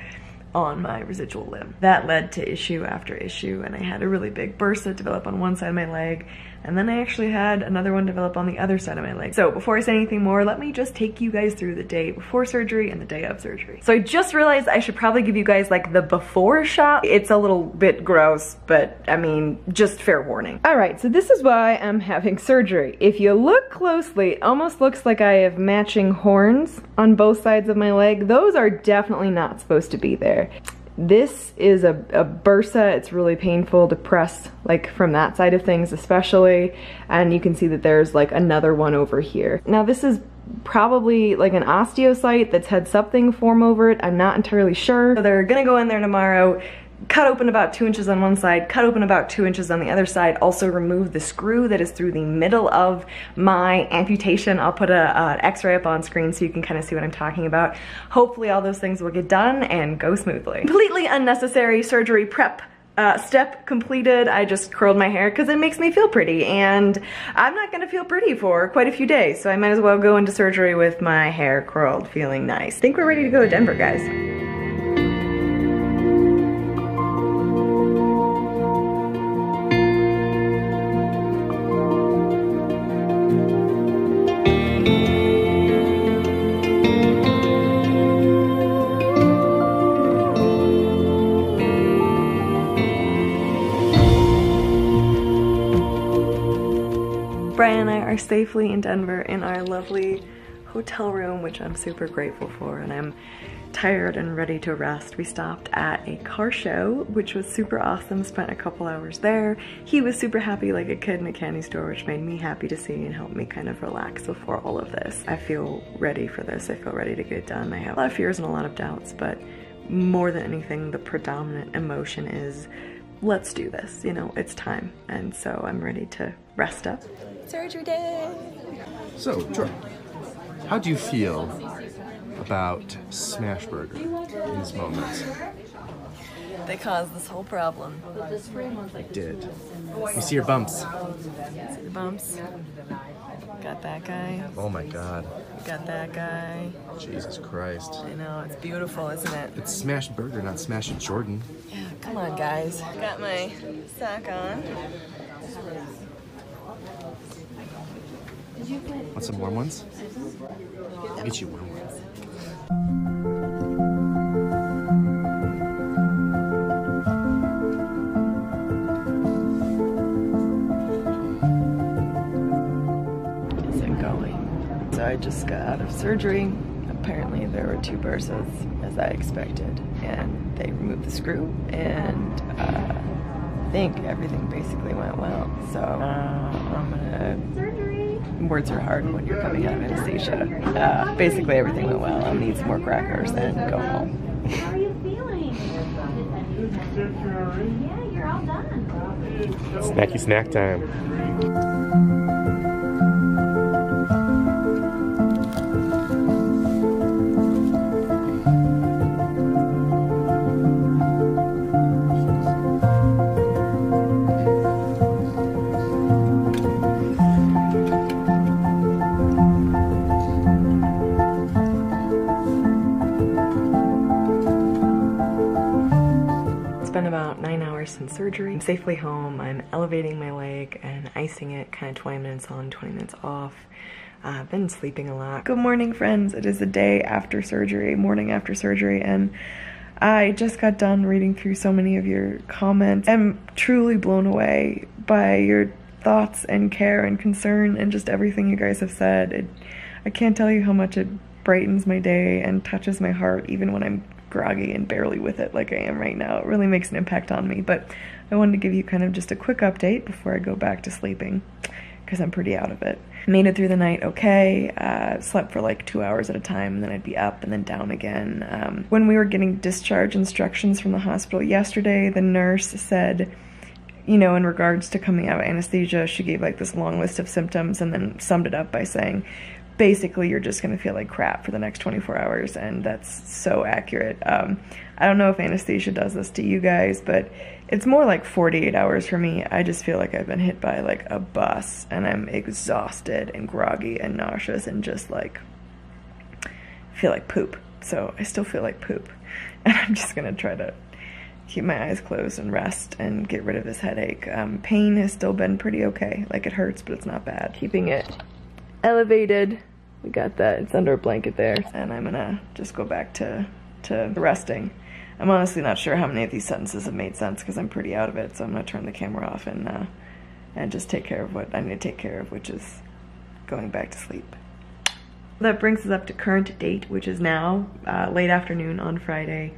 on my residual limb. That led to issue after issue, and I had a really big bursa develop on one side of my leg, and then I actually had another one develop on the other side of my leg. So before I say anything more, let me just take you guys through the day before surgery and the day of surgery. So I just realized I should probably give you guys like the before shot. It's a little bit gross, but I mean, just fair warning. All right, so this is why I'm having surgery. If you look closely, it almost looks like I have matching horns on both sides of my leg. Those are definitely not supposed to be there. This is a bursa. It's really painful to press, like from that side of things especially, and you can see that there's like another one over here. Now this is probably like an osteocyte that's had something form over it. I'm not entirely sure. So they're gonna go in there tomorrow, cut open about 2 inches on one side, cut open about 2 inches on the other side, also remove the screw that is through the middle of my amputation. I'll put an x-ray up on screen so you can kind of see what I'm talking about. Hopefully all those things will get done and go smoothly. Completely unnecessary surgery prep step completed. I just curled my hair because it makes me feel pretty, and I'm not gonna feel pretty for quite a few days, so I might as well go into surgery with my hair curled, feeling nice. I think we're ready to go to Denver, guys. are safely in Denver in our lovely hotel room, which I'm super grateful for, and I'm tired and ready to rest. We stopped at a car show, which was super awesome, spent a couple hours there. He was super happy like a kid in a candy store, which made me happy to see and helped me kind of relax before all of this. I feel ready for this. I feel ready to get it done. I have a lot of fears and a lot of doubts, but more than anything, the predominant emotion is, let's do this, you know, it's time. And so I'm ready to rest up. Surgery day!
So, Jordan, how do you feel about Smashburger in this moment?
They caused this whole problem.
They did. You see your bumps.
See the bumps? Got that guy.
Oh my god.
Got that guy.
Jesus Christ.
I know, it's beautiful, isn't it?
It's Smashburger, not Smash Jordan.
Yeah, come on, guys. Got my sock on.
Want some warm ones? I'll get you warm ones.
Isn't going. So I just got out of surgery. Apparently there were 2 bursas, as I expected, and they removed the screw, and I think everything basically went well. So I'm gonna... Words are hard when you're coming out of anesthesia. Basically everything went well. I'll need some more crackers and go home.
How are you feeling? Yeah, you're all done.
Snacky snack time.
Since surgery. I'm safely home. I'm elevating my leg and icing it, kind of 20 minutes on, 20 minutes off. I've been sleeping a lot. Good morning, friends. It is the day after surgery, morning after surgery, and I just got done reading through so many of your comments. I'm truly blown away by your thoughts and care and concern and just everything you guys have said. I can't tell you how much it brightens my day and touches my heart, even when I'm groggy and barely with it like I am right now. It really makes an impact on me, but I wanted to give you kind of just a quick update before I go back to sleeping, because I'm pretty out of it. Made it through the night okay, slept for like 2 hours at a time, and then I'd be up and then down again. When we were getting discharge instructions from the hospital yesterday, the nurse said, you know, in regards to coming out of anesthesia, she gave like this long list of symptoms and then summed it up by saying, basically, you're just gonna feel like crap for the next 24 hours, and that's so accurate. I don't know if anesthesia does this to you guys, but it's more like 48 hours for me. I just feel like I've been hit by like a bus, and I'm exhausted and groggy and nauseous and just like feel like poop. So I still feel like poop, and I'm just gonna try to keep my eyes closed and rest and get rid of this headache. Pain has still been pretty okay. Like, it hurts, but it's not bad. Keeping it elevated. We got that. It's under a blanket there, and I'm gonna just go back to resting. I'm honestly not sure how many of these sentences have made sense because I'm pretty out of it, so I'm gonna turn the camera off and just take care of what I need to take care of, which is going back to sleep. That brings us up to current date, which is now late afternoon on Friday.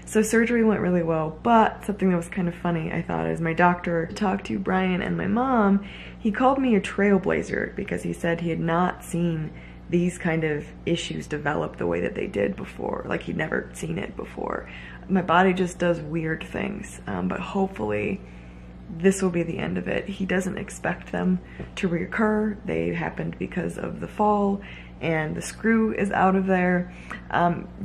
So surgery went really well, but something that was kind of funny, I thought, is my doctor talked to Brian and my mom. He called me a trailblazer because he said he had not seen these kind of issues develop the way that they did before. Like, he'd never seen it before. My body just does weird things, but hopefully this will be the end of it. He doesn't expect them to reoccur. They happened because of the fall, and the screw is out of there.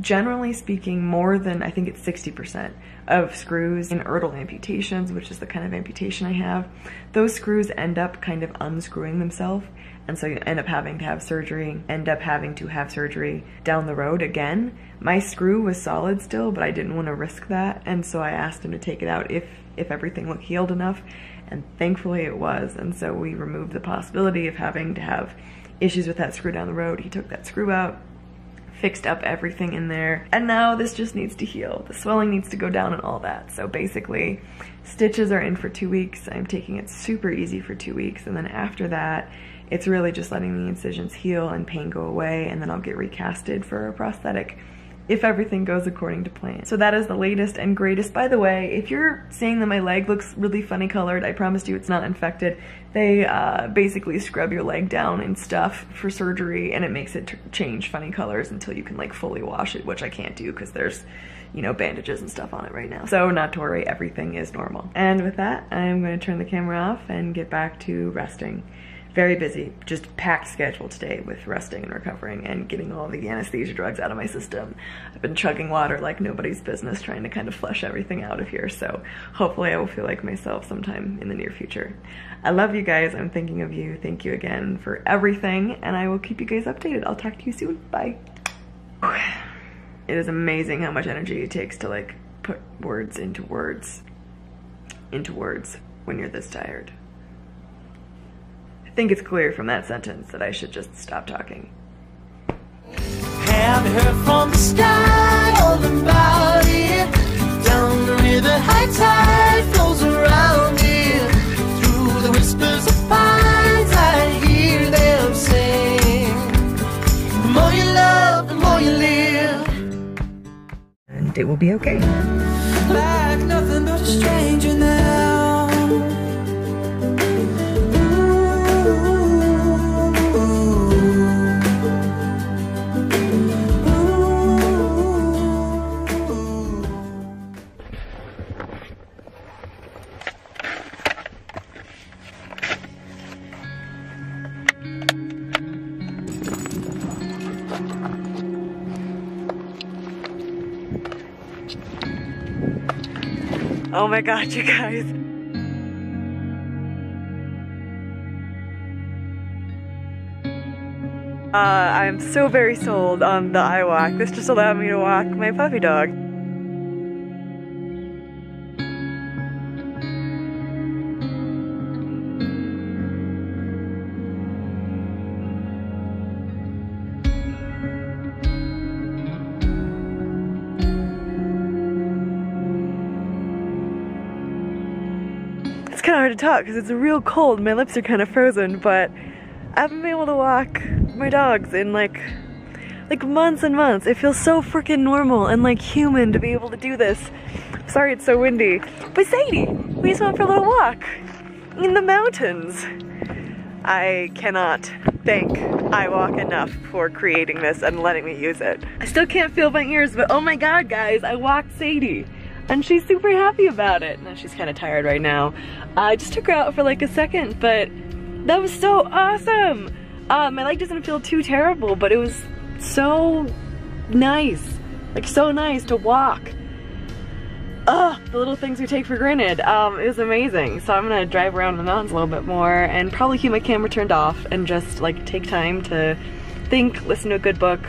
Generally speaking, more than, I think it's 60% of screws in Erdl amputations, which is the kind of amputation I have, those screws end up kind of unscrewing themselves, and so you end up having to have surgery, down the road again. My screw was solid still, but I didn't want to risk that, and so I asked him to take it out if everything looked healed enough, and thankfully it was, and so we removed the possibility of having to have issues with that screw down the road. He took that screw out, fixed up everything in there, and now this just needs to heal. The swelling needs to go down and all that. So basically, stitches are in for 2 weeks. I'm taking it super easy for 2 weeks, and then after that, It's really just letting the incisions heal and pain go away, and then I'll get recasted for a prosthetic if everything goes according to plan. So that is the latest and greatest. By the way, if you're seeing that my leg looks really funny colored, I promise you it's not infected. They basically scrub your leg down in stuff for surgery, and it makes it change funny colors until you can like fully wash it, which I can't do because there's, you know, bandages and stuff on it right now. So not to worry, everything is normal. And with that, I'm gonna turn the camera off and get back to resting. Very busy, just packed schedule today with resting and recovering and getting all the anesthesia drugs out of my system. I've been chugging water like nobody's business, trying to kind of flush everything out of here. So hopefully I will feel like myself sometime in the near future. I love you guys. I'm thinking of you. Thank you again for everything, and I will keep you guys updated. I'll talk to you soon. Bye. It is amazing how much energy it takes to like put words into words when you're this tired. I think it's clear from that sentence that I should just stop talking.
Have you heard from the sky all about it? Down the river, high tide flows around it. Through the whispers of pines, I hear them sing. The more you love, the more you live.
And it will be okay.
Like nothing but a stranger now.
Oh my god, you guys. I'm so very sold on the iWalk. This just allowed me to walk my puppy dog. It's kind of hard to talk because it's real cold. My lips are kind of frozen, but I haven't been able to walk my dogs in like months and months. It feels so freaking normal and like human to be able to do this. Sorry it's so windy. But Sadie, we just went for a little walk in the mountains. I cannot thank iWalk enough for creating this and letting me use it. I still can't feel my ears, but oh my god guys, I walked Sadie. And she's super happy about it. No, she's kind of tired right now. I just took her out for like a second, but that was so awesome. My leg doesn't feel too terrible, but it was so nice. Like so nice to walk. Ugh, the little things we take for granted. It was amazing. So I'm gonna drive around the mountains a little bit more and probably keep my camera turned off and just like take time to think, listen to a good book,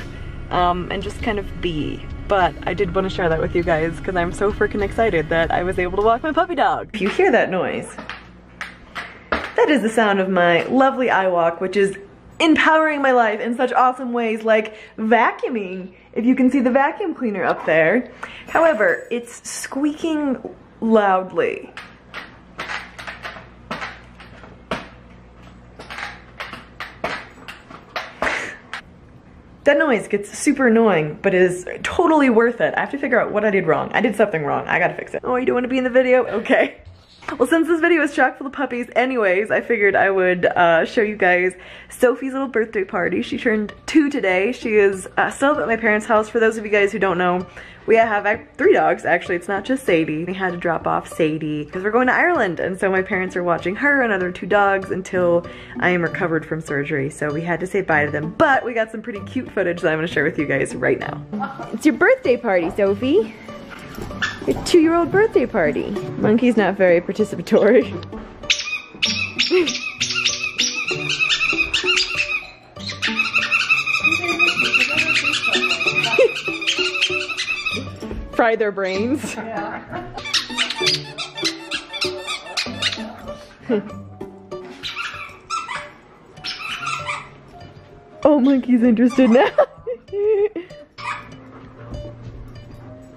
and just kind of be. But I did want to share that with you guys because I'm so freaking excited that I was able to walk my puppy dog. If you hear that noise, that is the sound of my lovely iWalk, which is empowering my life in such awesome ways like vacuuming, if you can see the vacuum cleaner up there. However, it's squeaking loudly. That noise gets super annoying, but is totally worth it. I have to figure out what I did wrong. I did something wrong. I gotta fix it. Oh, you don't want to be in the video? Okay. Well, since this video is chock full of puppies anyways, I figured I would show you guys Sophie's little birthday party. She turned 2 today. She is still up at my parents' house. For those of you guys who don't know, we have 3 dogs, actually. It's not just Sadie. We had to drop off Sadie because we're going to Ireland, and so my parents are watching her and other 2 dogs until I am recovered from surgery, so we had to say bye to them. But we got some pretty cute footage that I'm gonna share with you guys right now. It's your birthday party, Sophie. Your 2-year-old birthday party. Monkey's not very participatory. Fry their brains. Yeah. Oh, Monkey's interested now.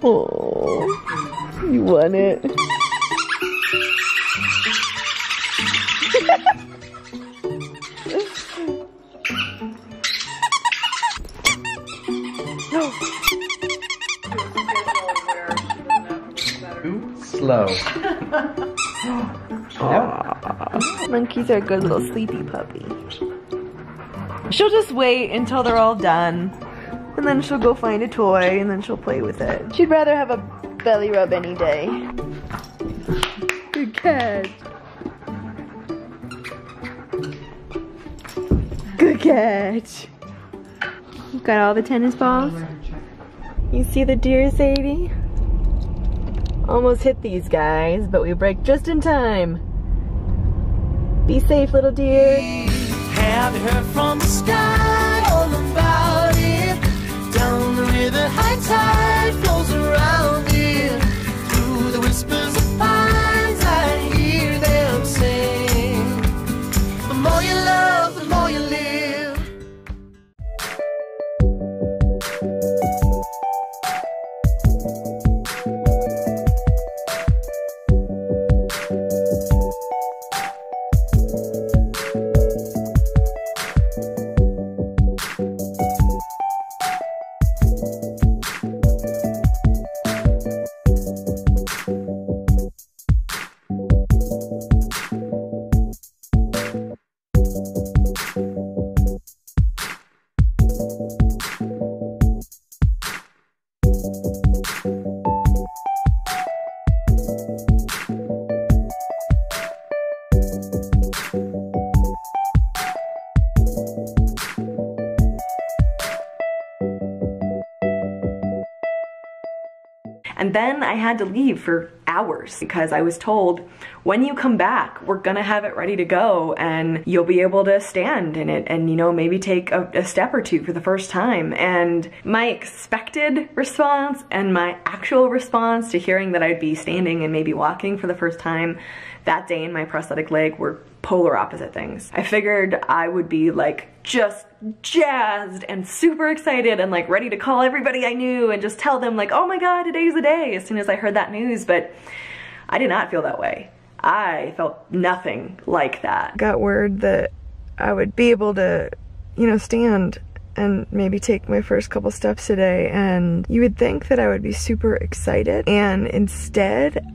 Oh, you want it?
too slow.
Monkeys are a good little sleepy puppy. She'll just wait until they're all done, and then she'll go find a toy, and then she'll play with it. She'd rather have a belly rub any day. Good cat. Good catch. You've got all the tennis balls. You see the deer, Sadie? Almost hit these guys, but we break just in time. Be safe, little deer.
Have you heard from the sky all about it? Down the river, high tide flows around it. Through the whispers of pines, I hear them sing. The more you love, the more you live.
And then I had to leave for hours because I was told, when you come back, we're gonna have it ready to go and you'll be able to stand in it and, you know, maybe take a step or two for the first time. And my expected response and my actual response to hearing that I'd be standing and maybe walking for the first time that day in my prosthetic leg were polar opposite things. I figured I would be like just jazzed and super excited and like ready to call everybody I knew and just tell them like, oh my god, today's the day, as soon as I heard that news, but I did not feel that way. I felt nothing like that. Got word that I would be able to, you know, stand and maybe take my first couple steps today, and you would think that I would be super excited, and instead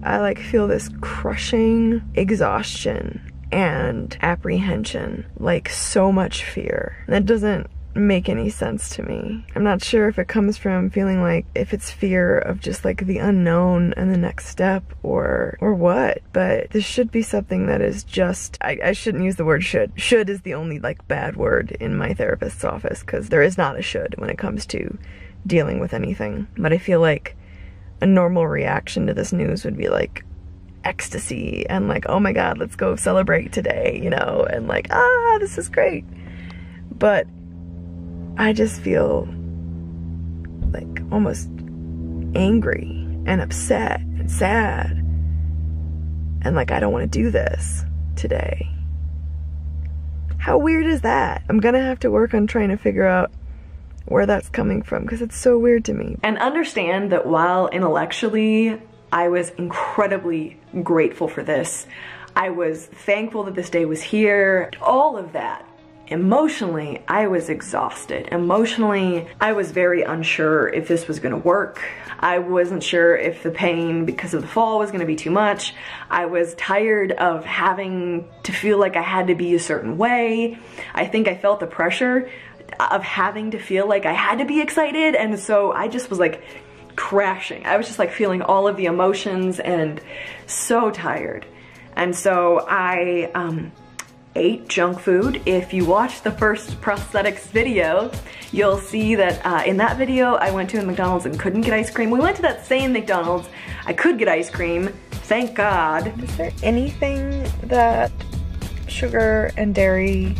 I like feel this crushing exhaustion and apprehension, like so much fear. That doesn't make any sense to me. I'm not sure if it comes from feeling like if it's fear of just like the unknown and the next step or what, but this should be something that is just, I shouldn't use the word should. Should is the only like bad word in my therapist's office, because there is not a should when it comes to dealing with anything. But I feel like a normal reaction to this news would be like ecstasy and like, oh my god, let's go celebrate today, you know, and like, ah, this is great. But I just feel like almost angry and upset and sad and like I don't want to do this today. How weird is that? I'm gonna have to work on trying to figure out where that's coming from, because it's so weird to me. And understand that while intellectually I was incredibly grateful for this, I was thankful that this day was here, all of that, emotionally I was exhausted. Emotionally I was very unsure if this was gonna work. I wasn't sure if the pain because of the fall was gonna be too much. I was tired of having to feel like I had to be a certain way. I think I felt the pressure of having to feel like I had to be excited, and so I just was like crashing. I was just like feeling all of the emotions and so tired. And so I ate junk food. If you watch the first prosthetics video, you'll see that in that video I went to a McDonald's and couldn't get ice cream. We went to that same McDonald's. I could get ice cream, thank God. Is there anything that sugar and dairy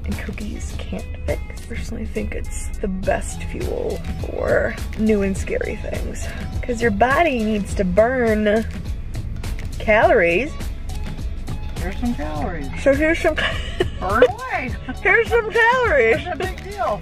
and cookies can't fix? I personally think it's the best fuel for new and scary things, because your body needs to burn calories.
Here's some calories.
So here's some
Burn away.
here's some calories.
It's a big deal.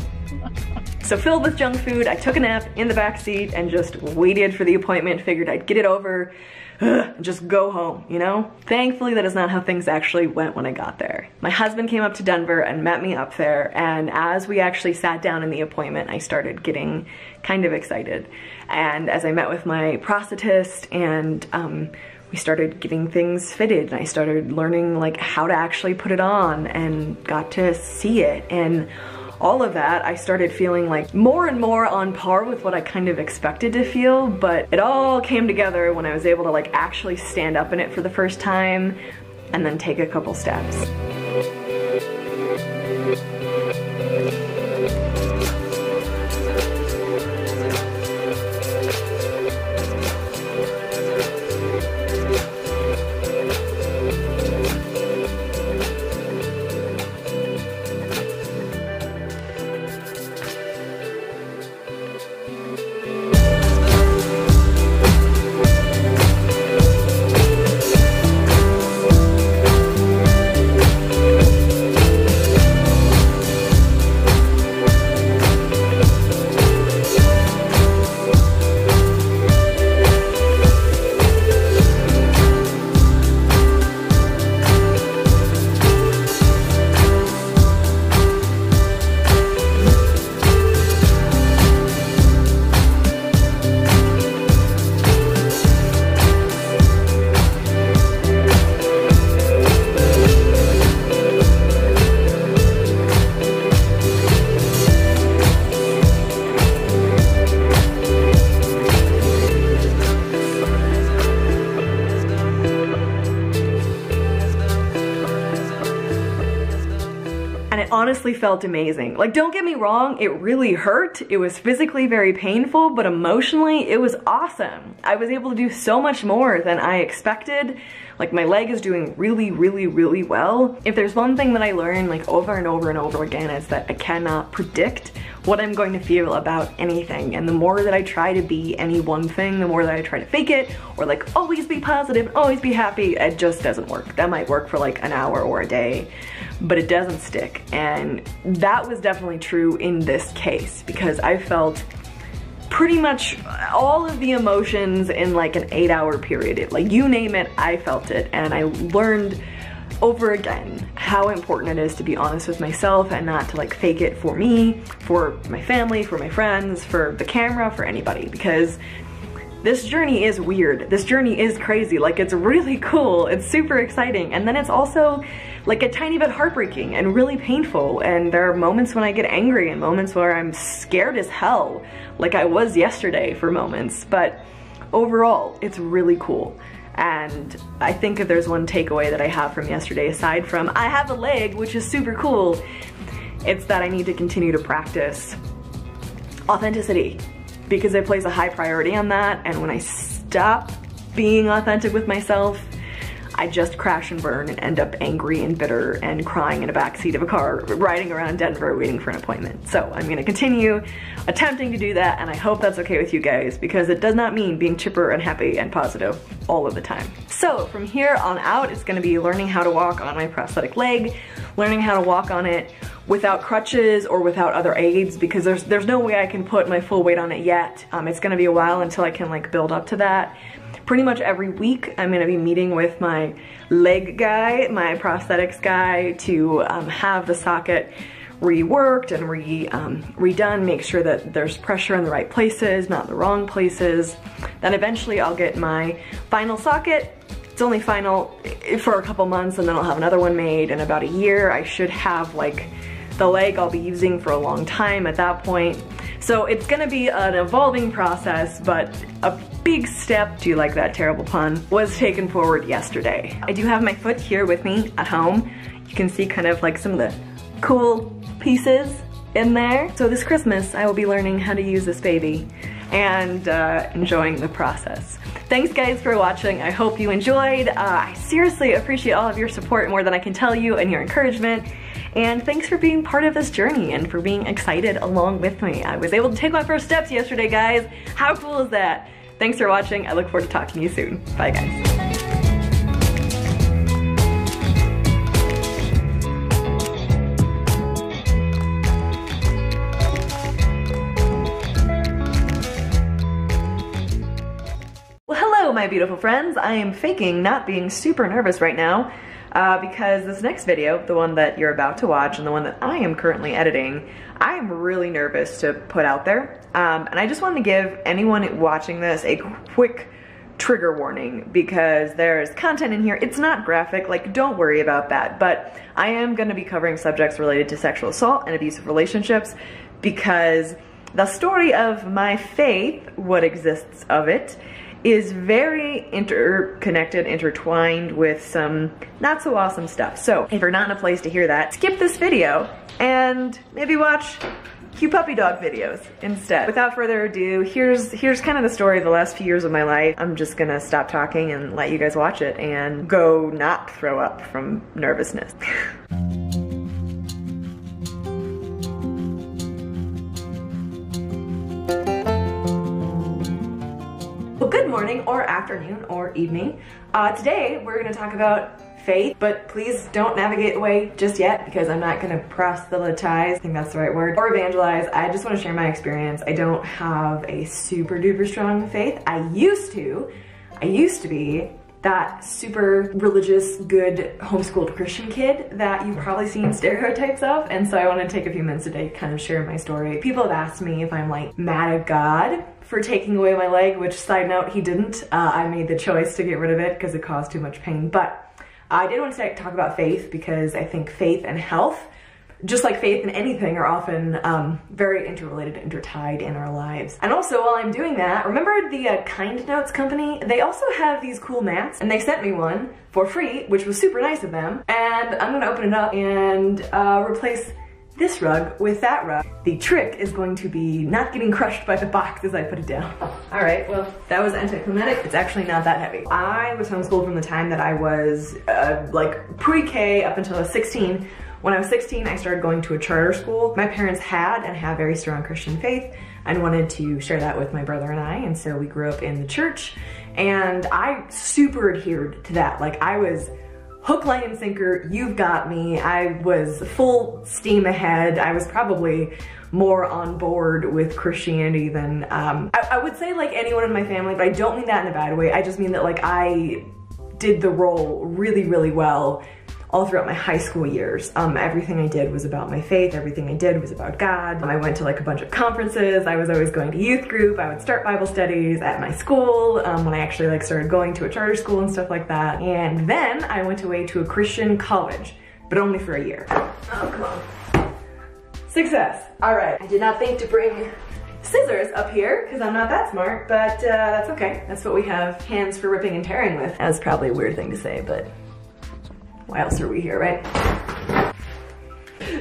So filled with junk food, I took a nap in the back seat and just waited for the appointment, figured I'd get it over and just go home, you know? Thankfully, that is not how things actually went when I got there. My husband came up to Denver and met me up there, and as we actually sat down in the appointment, I started getting kind of excited. And as I met with my prosthetist and we started getting things fitted, and I started learning like how to actually put it on and got to see it, and all of that, I started feeling like more and more on par with what I kind of expected to feel, but it all came together when I was able to like actually stand up in it for the first time and then take a couple steps. Honestly felt amazing. Like, don't get me wrong, it really hurt. It was physically very painful, but emotionally it was awesome. I was able to do so much more than I expected. Like, my leg is doing really, really, really well. If there's one thing that I learned like over and over and over again, it's that I cannot predict what I'm going to feel about anything. And the more that I try to be any one thing, the more that I try to fake it, or like always be positive, always be happy, it just doesn't work. That might work for like an hour or a day, but it doesn't stick. And that was definitely true in this case, because I felt pretty much all of the emotions in like an 8-hour period. Like, you name it, I felt it. And I learned over again how important it is to be honest with myself and not to like fake it for me, for my family, for my friends, for the camera, for anybody, because this journey is weird. This journey is crazy. Like, it's really cool. It's super exciting. And then it's also like a tiny bit heartbreaking and really painful. And there are moments when I get angry and moments where I'm scared as hell, like I was yesterday for moments. But overall, it's really cool. And I think if there's one takeaway that I have from yesterday, aside from I have a leg, which is super cool, it's that I need to continue to practice authenticity, because I place a high priority on that. And when I stop being authentic with myself, I just crash and burn and end up angry and bitter and crying in a backseat of a car riding around Denver waiting for an appointment. So I'm gonna continue attempting to do that, and I hope that's okay with you guys, because it does not mean being chipper and happy and positive all of the time. So from here on out, it's gonna be learning how to walk on my prosthetic leg, learning how to walk on it without crutches or without other aids, because there's no way I can put my full weight on it yet. It's gonna be a while until I can like build up to that. Pretty much every week I'm gonna be meeting with my leg guy, my prosthetics guy, to have the socket reworked and redone, make sure that there's pressure in the right places, not the wrong places. Then eventually I'll get my final socket. It's only final for a couple months, and then I'll have another one made in about a year. I should have like the leg I'll be using for a long time at that point. So it's gonna be an evolving process, but a big step, do you like that terrible pun, was taken forward yesterday. I do have my foot here with me at home. You can see kind of like some of the cool pieces in there. So this Christmas, I will be learning how to use this baby and enjoying the process. Thanks guys for watching. I hope you enjoyed. I seriously appreciate all of your support more than I can tell you, and your encouragement. And thanks for being part of this journey and for being excited along with me. I was able to take my first steps yesterday, guys. How cool is that? Thanks for watching. I look forward to talking to you soon. Bye, guys. my beautiful friends. I am faking not being super nervous right now because this next video, the one that you're about to watch and the one that I am currently editing, I am really nervous to put out there. And I just wanted to give anyone watching this a quick trigger warning because there's content in here. It's not graphic, like don't worry about that, but I am going to be covering subjects related to sexual assault and abusive relationships because the story of my faith, what exists of it, is very interconnected, intertwined with some not so awesome stuff. So if you're not in a place to hear that, skip this video and maybe watch cute puppy dog videos instead. Without further ado, here's kind of the story of the last few years of my life. I'm just gonna stop talking and let you guys watch it and go not throw up from nervousness. Well, good morning or afternoon or evening. Today we're gonna talk about faith, but please don't navigate away just yet because I'm not gonna proselytize, I think that's the right word, or evangelize. I just wanna share my experience. I don't have a super duper strong faith. I used to be that super religious, good homeschooled Christian kid that you've probably seen stereotypes of, and so I wanna take a few minutes today to kind of share my story. People have asked me if I'm like mad at God for taking away my leg, which side note, he didn't. I made the choice to get rid of it because it caused too much pain, but I did want to talk about faith because I think faith and health, just like faith and anything, are often very interrelated, intertied in our lives. And also, while I'm doing that, remember the Kind Notes company? They also have these cool mats, and they sent me one for free, which was super nice of them. And I'm gonna open it up and replace this rug with that rug. The trick is going to be not getting crushed by the box as I put it down. All right, well, that was anticlimactic. It's actually not that heavy. I was homeschooled from the time that I was like pre-K up until I was 16. When I was 16, I started going to a charter school. My parents had and have very strong Christian faith and wanted to share that with my brother and I, and so we grew up in the church, and I super adhered to that. Like I was hook, line, and sinker, you've got me. I was full steam ahead. I was probably more on board with Christianity than, I would say like anyone in my family, but I don't mean that in a bad way. I just mean that like I did the role really, really well all throughout my high school years. Everything I did was about my faith. Everything I did was about God. I went to like a bunch of conferences. I was always going to youth group. I would start Bible studies at my school when I actually like started going to a charter school and stuff like that. And then I went away to a Christian college, but only for a year. Oh, come on. Success. All right. I did not think to bring scissors up here because I'm not that smart, but that's okay. That's what we have hands for ripping and tearing with. That's probably a weird thing to say, but why else are we here, right?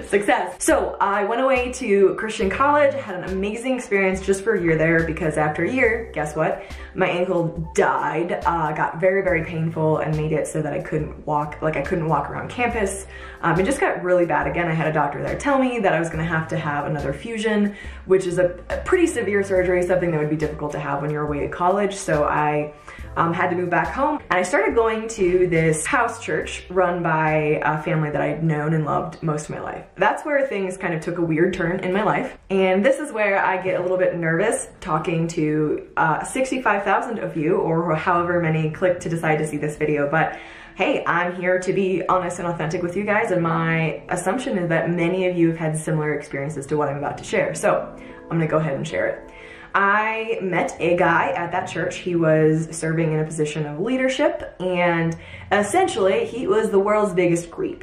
Success. So I went away to Christian college, had an amazing experience just for a year there because after a year, guess what? My ankle died, got very, very painful and made it so that I couldn't walk, like I couldn't walk around campus. It just got really bad. Again, I had a doctor there tell me that I was gonna have to have another fusion, which is a pretty severe surgery, something that would be difficult to have when you're away at college. So I had to move back home, and I started going to this house church run by a family that I'd known and loved most of my life. That's where things kind of took a weird turn in my life, and this is where I get a little bit nervous talking to 65,000 of you, or however many clicked to decide to see this video, but hey, I'm here to be honest and authentic with you guys, and my assumption is that many of you have had similar experiences to what I'm about to share, so I'm gonna go ahead and share it. I met a guy at that church. He was serving in a position of leadership, and essentially he was the world's biggest creep.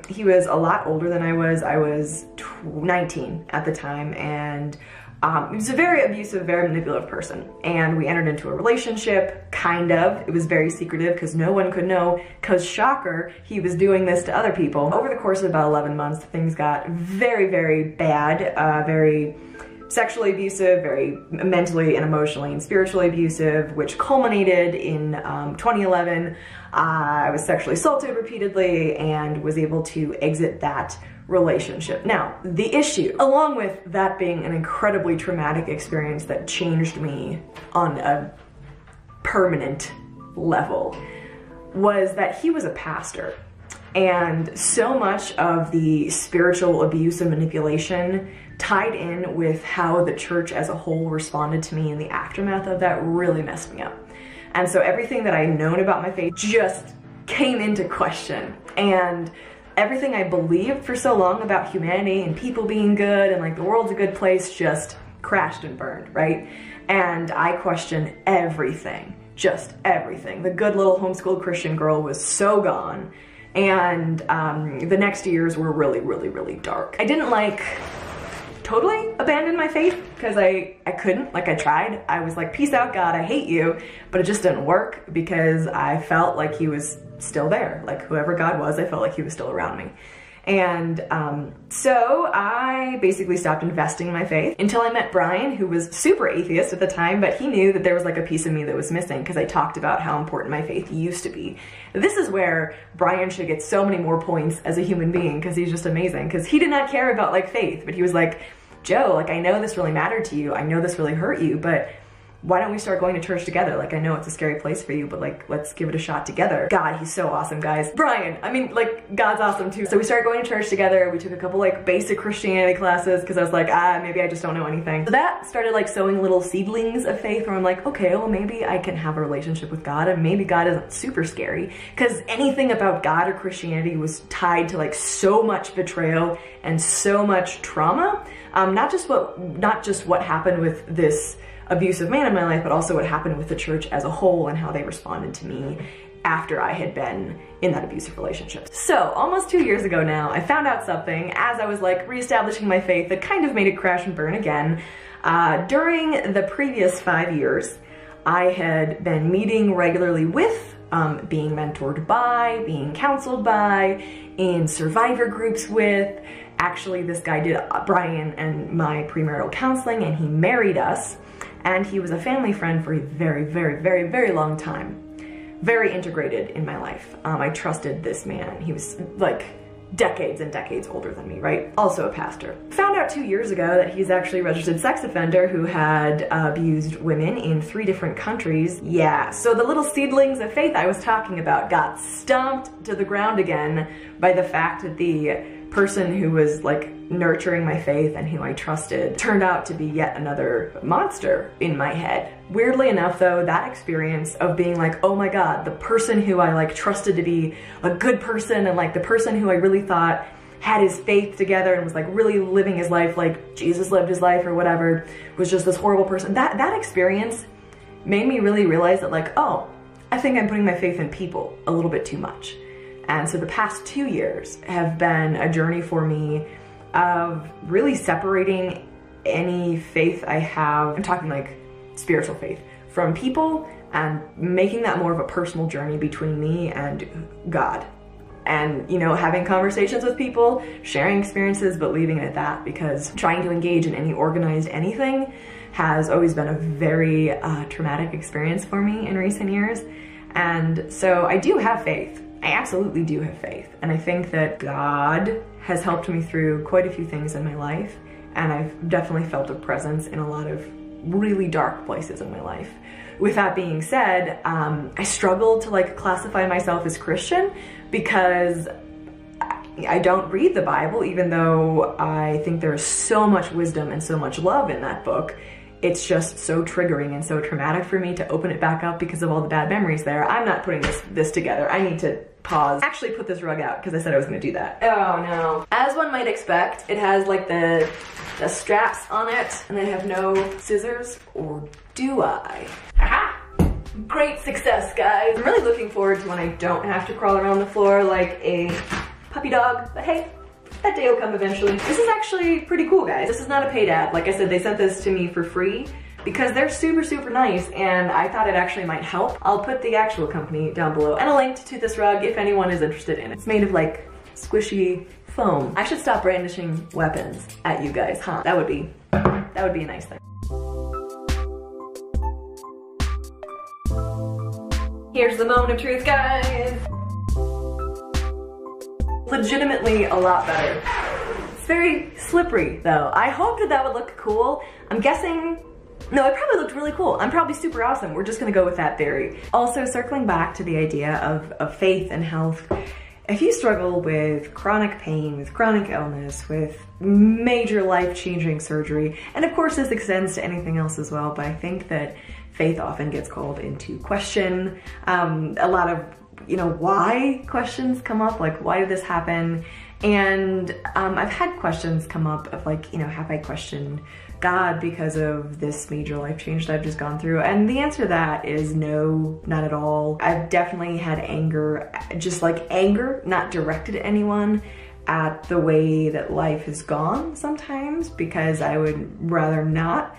He was a lot older than I was. I was 19 at the time, and he was a very abusive, very manipulative person. And we entered into a relationship, kind of. It was very secretive because no one could know, because shocker, he was doing this to other people. Over the course of about 11 months, things got very, very bad, very sexually abusive, very mentally and emotionally and spiritually abusive, which culminated in 2011. I was sexually assaulted repeatedly and was able to exit that relationship. Now, the issue, along with that being an incredibly traumatic experience that changed me on a permanent level, was that he was a pastor. And so much of the spiritual abuse and manipulation tied in with how the church as a whole responded to me in the aftermath of that really messed me up. And so everything that I had known about my faith just came into question. And everything I believed for so long about humanity and people being good and like the world's a good place just crashed and burned, right? And I questioned everything, just everything. The good little homeschooled Christian girl was so gone. And the next years were really, really, really dark. I didn't like totally abandon my faith because I couldn't, like I tried. I was like, peace out, God, I hate you. But it just didn't work because I felt like he was still there. Like whoever God was, I felt like he was still around me. And so I basically stopped investing in my faith until I met Brian, who was super atheist at the time, but he knew that there was like a piece of me that was missing because I talked about how important my faith used to be. This is where Brian should get so many more points as a human being because he's just amazing, because he did not care about like faith, but he was like, Joe, like I know this really mattered to you. I know this really hurt you, but why don't we start going to church together? Like, I know it's a scary place for you, but like, let's give it a shot together. God, he's so awesome, guys. Brian, I mean, like, God's awesome too. So we started going to church together. We took a couple like basic Christianity classes because I was like, maybe I just don't know anything. So that started like sowing little seedlings of faith where I'm like, okay, well maybe I can have a relationship with God and maybe God isn't super scary, because anything about God or Christianity was tied to like so much betrayal and so much trauma. Not just what happened with this abusive man in my life, but also what happened with the church as a whole and how they responded to me after I had been in that abusive relationship. So almost 2 years ago now, I found out something as I was like reestablishing my faith that kind of made it crash and burn again. During the previous 5 years, I had been meeting regularly with, being mentored by, being counseled by, in survivor groups with. Actually, this guy did Brian and my premarital counseling, and he married us. And he was a family friend for a very, very, very, very long time. Very integrated in my life. I trusted this man. He was like decades and decades older than me, right? Also a pastor. Found out 2 years ago that he's actually a registered sex offender who had abused women in 3 different countries. Yeah, so the little seedlings of faith I was talking about got stomped to the ground again by the fact that the person who was like nurturing my faith and who I trusted turned out to be yet another monster in my head. Weirdly enough though, that experience of being like, oh my God, the person who I like trusted to be a good person and like the person who I really thought had his faith together and was like really living his life like Jesus lived his life or whatever, was just this horrible person. That experience made me really realize that like, oh, I think I'm putting my faith in people a little bit too much. And so the past 2 years have been a journey for me of really separating any faith I have, I'm talking like spiritual faith, from people, and making that more of a personal journey between me and God. And, you know, having conversations with people, sharing experiences, but leaving it at that, because trying to engage in any organized anything has always been a very traumatic experience for me in recent years. And so I do have faith. I absolutely do have faith. And I think that God has helped me through quite a few things in my life. And I've definitely felt a presence in a lot of really dark places in my life. With that being said, I struggle to like classify myself as Christian because I don't read the Bible, even though I think there's so much wisdom and so much love in that book. It's just so triggering and so traumatic for me to open it back up because of all the bad memories there. I'm not putting this together. I need to pause. Actually put this rug out because I said I was gonna do that. Oh no. As one might expect, it has like the straps on it and I have no scissors, or do I? Aha! Great success, guys. I'm really looking forward to when I don't have to crawl around the floor like a puppy dog, but hey, that day will come eventually. This is actually pretty cool, guys. This is not a paid ad. Like I said, they sent this to me for free because they're super, super nice and I thought it actually might help. I'll put the actual company down below and a link to this rug if anyone is interested in it. It's made of like squishy foam. I should stop brandishing weapons at you guys, huh? That would be a nice thing. Here's the moment of truth, guys. Legitimately a lot better. It's very slippery though. I hoped that would look cool. I'm guessing, no, it probably looked really cool. I'm probably super awesome. We're just gonna go with that theory. Also, circling back to the idea of faith and health, if you struggle with chronic pain, with chronic illness, with major life-changing surgery, and of course this extends to anything else as well, but I think that faith often gets called into question. A lot of, why questions come up, like why did this happen? And I've had questions come up of like, have I questioned God because of this major life change that I've just gone through? And the answer to that is no, not at all. I've definitely had anger, just like anger, not directed at anyone, at the way that life has gone sometimes, because I would rather not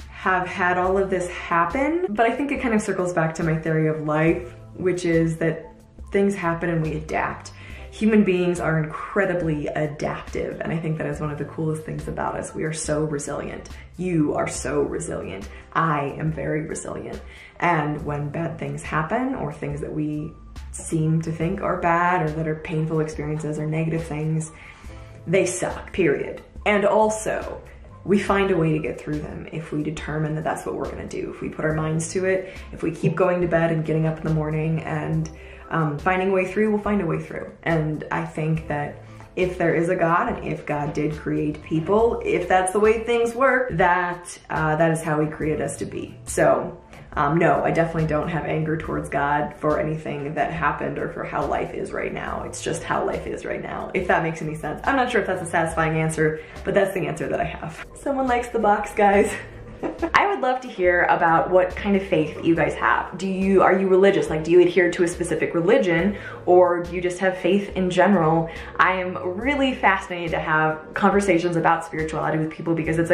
have had all of this happen. But I think it kind of circles back to my theory of life, which is that things happen and we adapt. Human beings are incredibly adaptive, and I think that is one of the coolest things about us. We are so resilient. You are so resilient. I am very resilient. And when bad things happen, or things that we seem to think are bad, or that are painful experiences or negative things, they suck, period. And also, we find a way to get through them if we determine that that's what we're gonna do. If we put our minds to it, if we keep going to bed and getting up in the morning and finding a way through, we'll find a way through. And I think that if there is a God, and if God did create people, if that's the way things work, that is how he created us to be. So no, I definitely don't have anger towards God for anything that happened or for how life is right now. It's just how life is right now, if that makes any sense. I'm not sure if that's a satisfying answer, but that's the answer that I have. Someone likes the box, guys. I would love to hear about what kind of faith you guys have. Are you religious? Like, do you adhere to a specific religion, or do you just have faith in general? I am really fascinated to have conversations about spirituality with people, because it's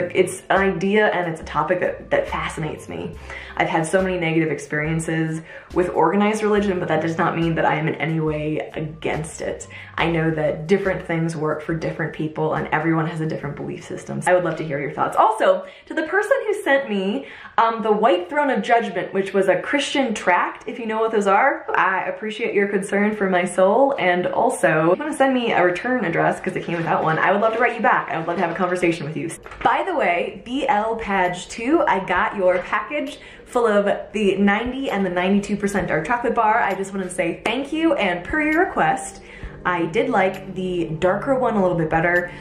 an idea and it's a topic that fascinates me. I've had so many negative experiences with organized religion, but that does not mean that I am in any way against it. I know that different things work for different people, and everyone has a different belief system. So I would love to hear your thoughts. Also, to the person who sent me the White Throne of Judgment, which was a Christian tract, if you know what those are, I appreciate your concern for my soul. And also, if you want to send me a return address, because it came without one, I would love to write you back. I would love to have a conversation with you. By the way, BL Page 2, I got your package full of the 90 and the 92% dark chocolate bar. I just wanted to say thank you, and per your request, I did like the darker one a little bit better.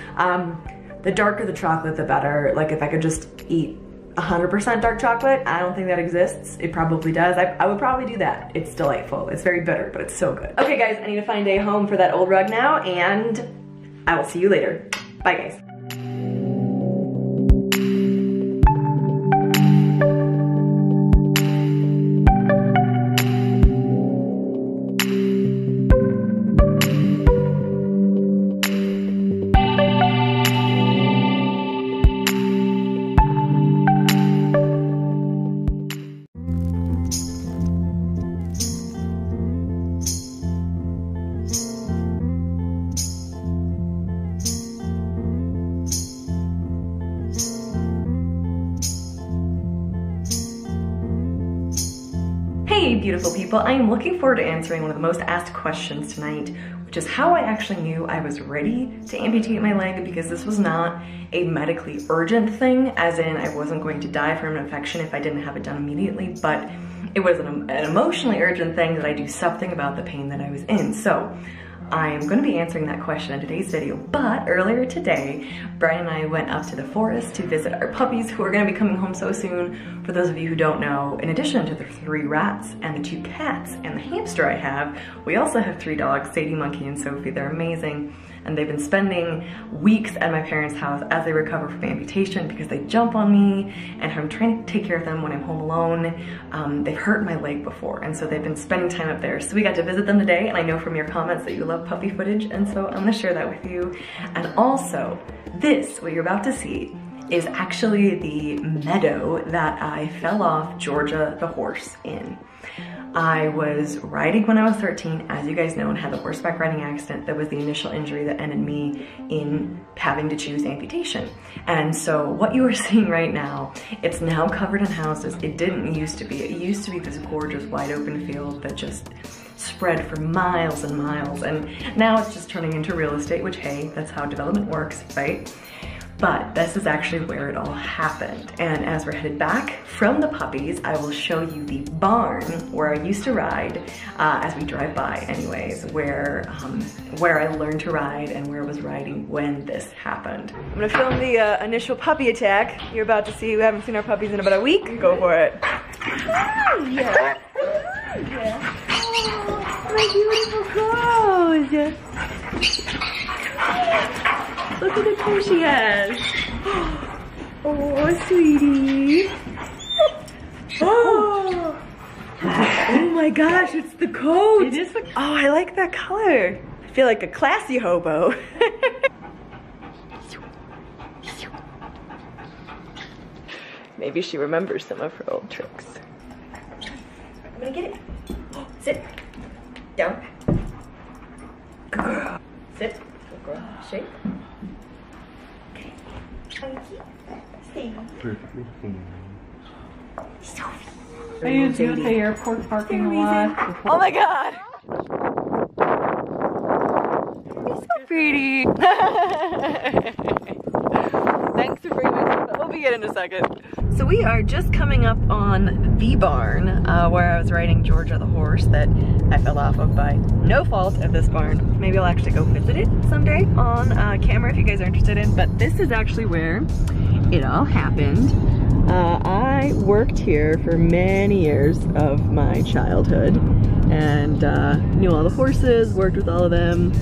The darker the chocolate, the better. Like, if I could just eat 100% dark chocolate, I don't think that exists. It probably does. I would probably do that. It's delightful. It's very bitter, but it's so good. Okay guys, I need to find a home for that old rug now, and I will see you later. Bye guys. Hey beautiful people, I am looking forward to answering one of the most asked questions tonight, which is how I actually knew I was ready to amputate my leg, because this was not a medically urgent thing, as in I wasn't going to die from an infection if I didn't have it done immediately, but it was an emotionally urgent thing that I do something about the pain that I was in. So I am going to be answering that question in today's video, but earlier today, Brian and I went up to the forest to visit our puppies, who are going to be coming home so soon. For those of you who don't know, in addition to the 3 rats and the 2 cats and the hamster I have, we also have 3 dogs, Sadie, Monkey, and Sophie. They're amazing. And they've been spending weeks at my parents' house as they recover from amputation, because they jump on me and I'm trying to take care of them when I'm home alone. They've hurt my leg before, and so they've been spending time up there. So we got to visit them today, and I know from your comments that you love puppy footage, and so I'm gonna share that with you. And also, this, what you're about to see, is actually the meadow that I fell off Georgia the horse in. I was riding when I was 13, as you guys know, and had the horseback riding accident that was the initial injury that ended me in having to choose amputation. And so what you are seeing right now, it's now covered in houses. It didn't used to be. It used to be this gorgeous wide open field that just spread for miles and miles, and now it's just turning into real estate, which, hey, that's how development works, right? But this is actually where it all happened. And as we're headed back from the puppies, I will show you the barn where I used to ride, as we drive by anyways, where I learned to ride and where I was riding when this happened. I'm gonna film the initial puppy attack. You're about to see, we haven't seen our puppies in about a week. Go for it. Yeah. Oh, my beautiful clothes. Look at the toe she has. Oh, sweetie. Oh. Oh my gosh, it's the coat. It is the coat. Oh, I like that color. I feel like a classy hobo. Maybe she remembers some of her old tricks. I'm gonna get it. Sit. Down. Good girl. Sit. Good girl. Shake. Okay. Chunky. Stay. Sophie.
I used you at the airport parking lot.
Oh my god. You're so pretty. Thanks for bringing me, but we'll begin in a second. So we are just coming up on the barn where I was riding Georgia the horse that I fell off of by no fault of this barn. Maybe I'll actually go visit it someday on camera if you guys are interested in, but this is actually where it all happened. I worked here for many years of my childhood and knew all the horses, worked with all of them.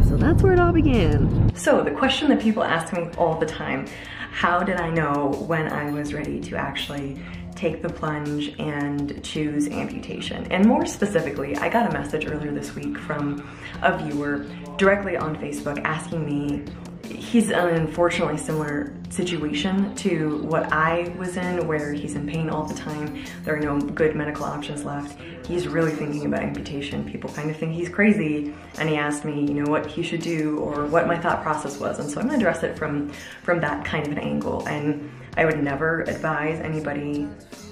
So that's where it all began. So the question that people ask me all the time, how did I know when I was ready to actually take the plunge and choose amputation? And more specifically, I got a message earlier this week from a viewer directly on Facebook asking me, he's in an unfortunately similar situation to what I was in, where he's in pain all the time. There are no good medical options left. He's really thinking about amputation. People kind of think he's crazy, and he asked me, you know, what he should do or what my thought process was. And so I'm gonna address it from that kind of an angle. And I would never advise anybody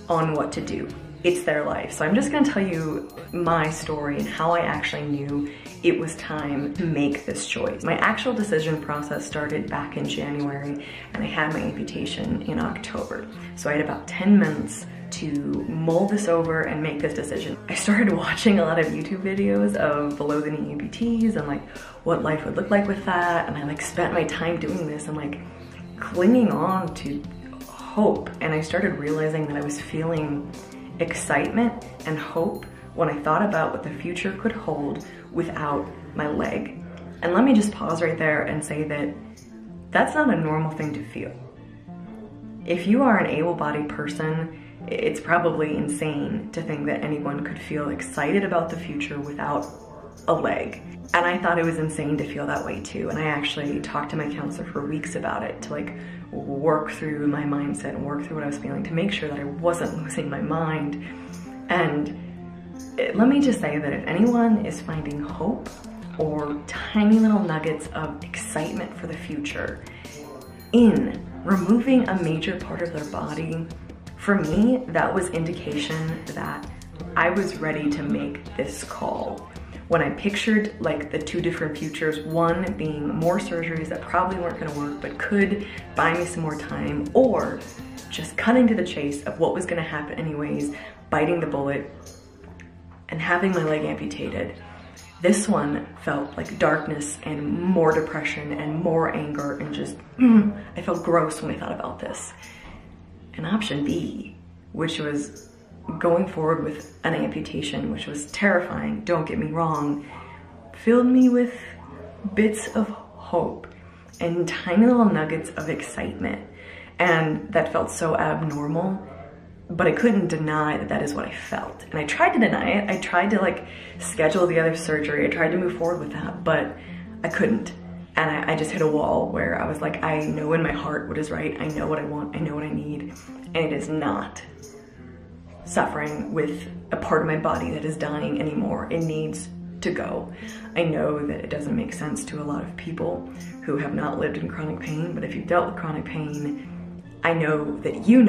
on what to do. It's their life. So I'm just gonna tell you my story and how I actually knew it was time to make this choice. My actual decision process started back in January, and I had my amputation in October. So I had about 10 months to mull this over and make this decision. I started watching a lot of YouTube videos of below the knee amputees and like what life would look like with that. And I like spent my time doing this and like clinging on to hope. And I started realizing that I was feeling excitement and hope when I thought about what the future could hold without my leg. And let me just pause right there and say that that's not a normal thing to feel. If you are an able-bodied person, it's probably insane to think that anyone could feel excited about the future without a leg. And I thought it was insane to feel that way too. And I actually talked to my counselor for weeks about it to like work through my mindset and work through what I was feeling to make sure that I wasn't losing my mind. And let me just say that if anyone is finding hope or tiny little nuggets of excitement for the future in removing a major part of their body, for me, that was indication that I was ready to make this call. When I pictured like the two different futures, one being more surgeries that probably weren't gonna work but could buy me some more time, or just cutting to the chase of what was gonna happen anyways, biting the bullet and having my leg amputated. This one felt like darkness and more depression and more anger and just, I felt gross when I thought about this. And option B, which was going forward with an amputation, which was terrifying, don't get me wrong, filled me with bits of hope and tiny little nuggets of excitement. And that felt so abnormal, but I couldn't deny that that is what I felt. And I tried to deny it. I tried to like schedule the other surgery. I tried to move forward with that, but I couldn't. And I just hit a wall where I was like, I know in my heart what is right. I know what I want. I know what I need. And it is not suffering with a part of my body that is dying anymore. It needs to go. I know that it doesn't make sense to a lot of people who have not lived in chronic pain, but if you've dealt with chronic pain, I know that you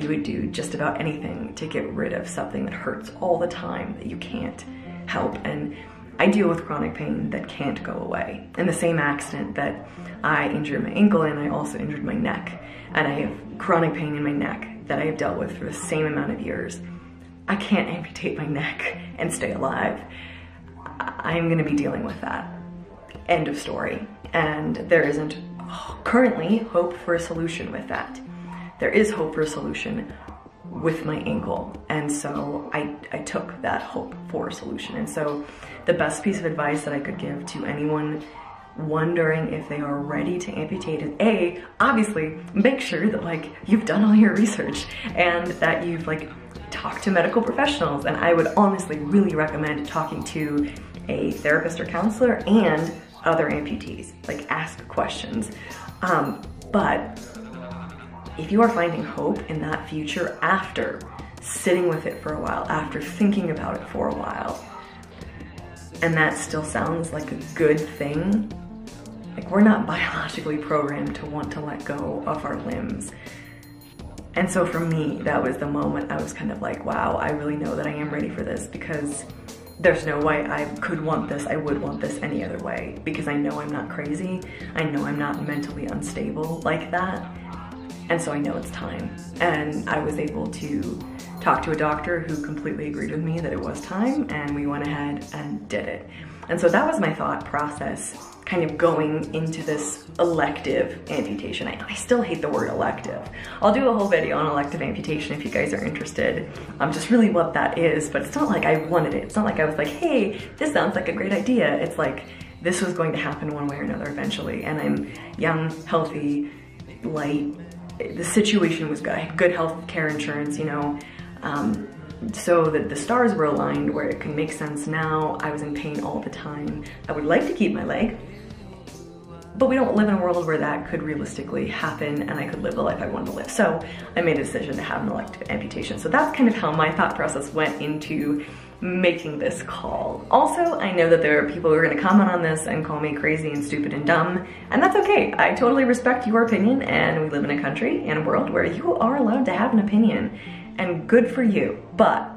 would do just about anything to get rid of something that hurts all the time that you can't help. And I deal with chronic pain that can't go away. In the same accident that I injured my ankle in, I also injured my neck. And I have chronic pain in my neck that I have dealt with for the same amount of years. I can't amputate my neck and stay alive. I'm gonna be dealing with that. End of story. And there isn't currently hope for a solution with that. There is hope for a solution with my ankle. And so I took that hope for a solution. And so the best piece of advice that I could give to anyone wondering if they are ready to amputate is A, obviously make sure that like you've done all your research and that you've like talked to medical professionals. And I would honestly really recommend talking to a therapist or counselor and other amputees, like ask questions. But if you are finding hope in that future after sitting with it for a while, after thinking about it for a while, and that still sounds like a good thing, like we're not biologically programmed to want to let go of our limbs. And so for me, that was the moment I was kind of like, wow, I really know that I am ready for this, because there's no way I could want this, I would want this any other way, because I know I'm not crazy, I know I'm not mentally unstable like that, and so I know it's time. And I was able to talk to a doctor who completely agreed with me that it was time, and we went ahead and did it. And so that was my thought process, kind of going into this elective amputation. I still hate the word elective. I'll do a whole video on elective amputation if you guys are interested. Just really what that is, but it's not like I wanted it. It's not like I was like, hey, this sounds like a great idea. It's like, this was going to happen one way or another eventually. And I'm young, healthy, light. The situation was good. I had good health care insurance, you know. So that the stars were aligned where it can make sense now. I was in pain all the time. I would like to keep my leg, but we don't live in a world where that could realistically happen and I could live the life I wanted to live. So I made a decision to have an elective amputation. So that's kind of how my thought process went into making this call. Also, I know that there are people who are gonna comment on this and call me crazy and stupid and dumb, and that's okay. I totally respect your opinion, and we live in a country and a world where you are allowed to have an opinion, and good for you. But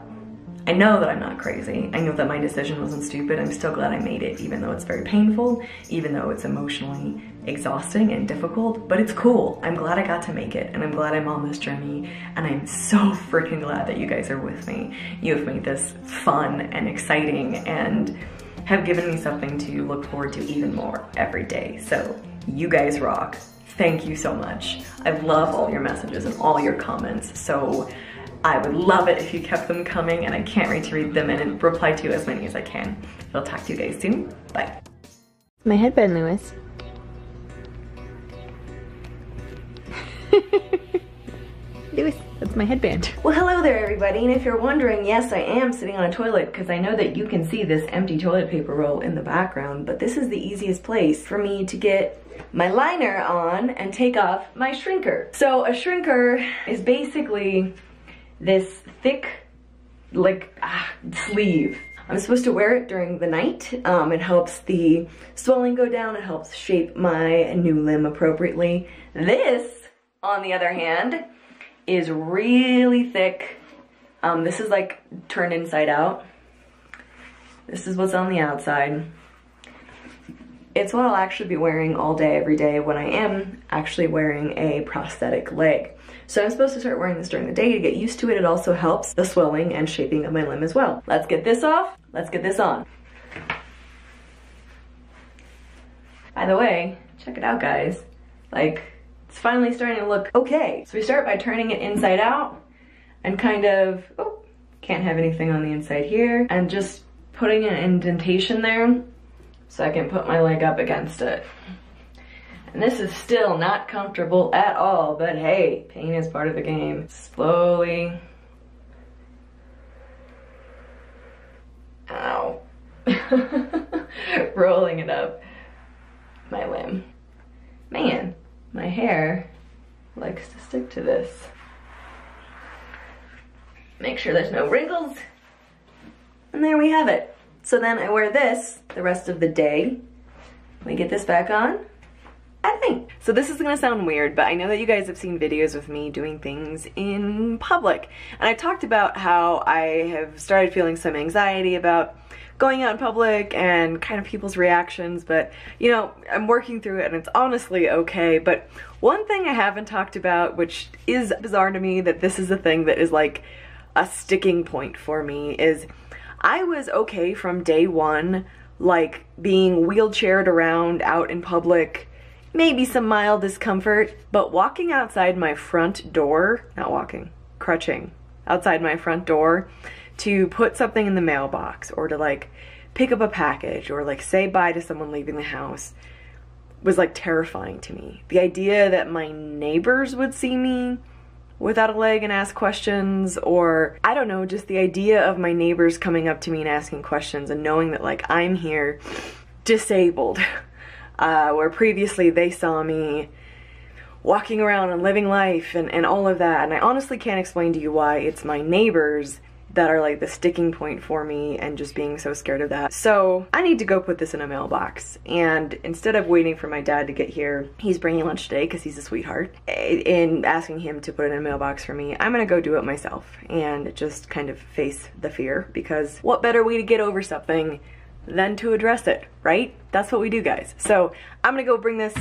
I know that I'm not crazy. I know that my decision wasn't stupid. I'm still glad I made it, even though it's very painful, even though it's emotionally exhausting and difficult, but it's cool. I'm glad I got to make it, and I'm glad I'm on this journey, and I'm so freaking glad that you guys are with me. You have made this fun and exciting and have given me something to look forward to even more every day. So you guys rock. Thank you so much. I love all your messages and all your comments. So I would love it if you kept them coming, and I can't wait to read them and reply to as many as I can. I'll talk to you guys soon. Bye.
My headband, Lewis. Lewis, that's my headband.
Well, hello there everybody, and if you're wondering, yes, I am sitting on a toilet because I know that you can see this empty toilet paper roll in the background, but this is the easiest place for me to get my liner on and take off my shrinker. So a shrinker is basically this thick, like, sleeve. I'm supposed to wear it during the night. It helps the swelling go down. It helps shape my new limb appropriately. This, on the other hand, is really thick. This is like turned inside out. This is what's on the outside. It's what I'll actually be wearing all day, every day, when I am actually wearing a prosthetic leg. So I'm supposed to start wearing this during the day to get used to it. It also helps the swelling and shaping of my limb as well. Let's get this off. Let's get this on. By the way, check it out, guys. Like, it's finally starting to look okay. So we start by turning it inside out and kind of, oh, can't have anything on the inside here, and just putting an indentation there so I can put my leg up against it. And this is still not comfortable at all, but hey, pain is part of the game. Slowly. Ow. Rolling it up my limb. Man, my hair likes to stick to this. Make sure there's no wrinkles. And there we have it. So then I wear this the rest of the day. Let me get this back on. I think. So this is gonna sound weird, but I know that you guys have seen videos of me doing things in public. And I talked about how I have started feeling some anxiety about going out in public and kind of people's reactions, but you know, I'm working through it and it's honestly okay. But one thing I haven't talked about, which is bizarre to me, that this is a thing that is like a sticking point for me, is I was okay from day one, like being wheelchaired around out in public, maybe some mild discomfort, but walking outside my front door, not walking, crutching outside my front door to put something in the mailbox or to like pick up a package or like say bye to someone leaving the house was like terrifying to me. The idea that my neighbors would see me without a leg and ask questions, or I don't know, just the idea of my neighbors coming up to me and asking questions and knowing that like I'm here disabled, where previously they saw me walking around and living life and all of that. And I honestly can't explain to you why it's my neighbors that are like the sticking point for me and just being so scared of that. So I need to go put this in a mailbox, and instead of waiting for my dad to get here, he's bringing lunch today because he's a sweetheart, and asking him to put it in a mailbox for me, I'm gonna go do it myself and just kind of face the fear, because what better way to get over something than to address it, right? That's what we do, guys. So I'm gonna go bring this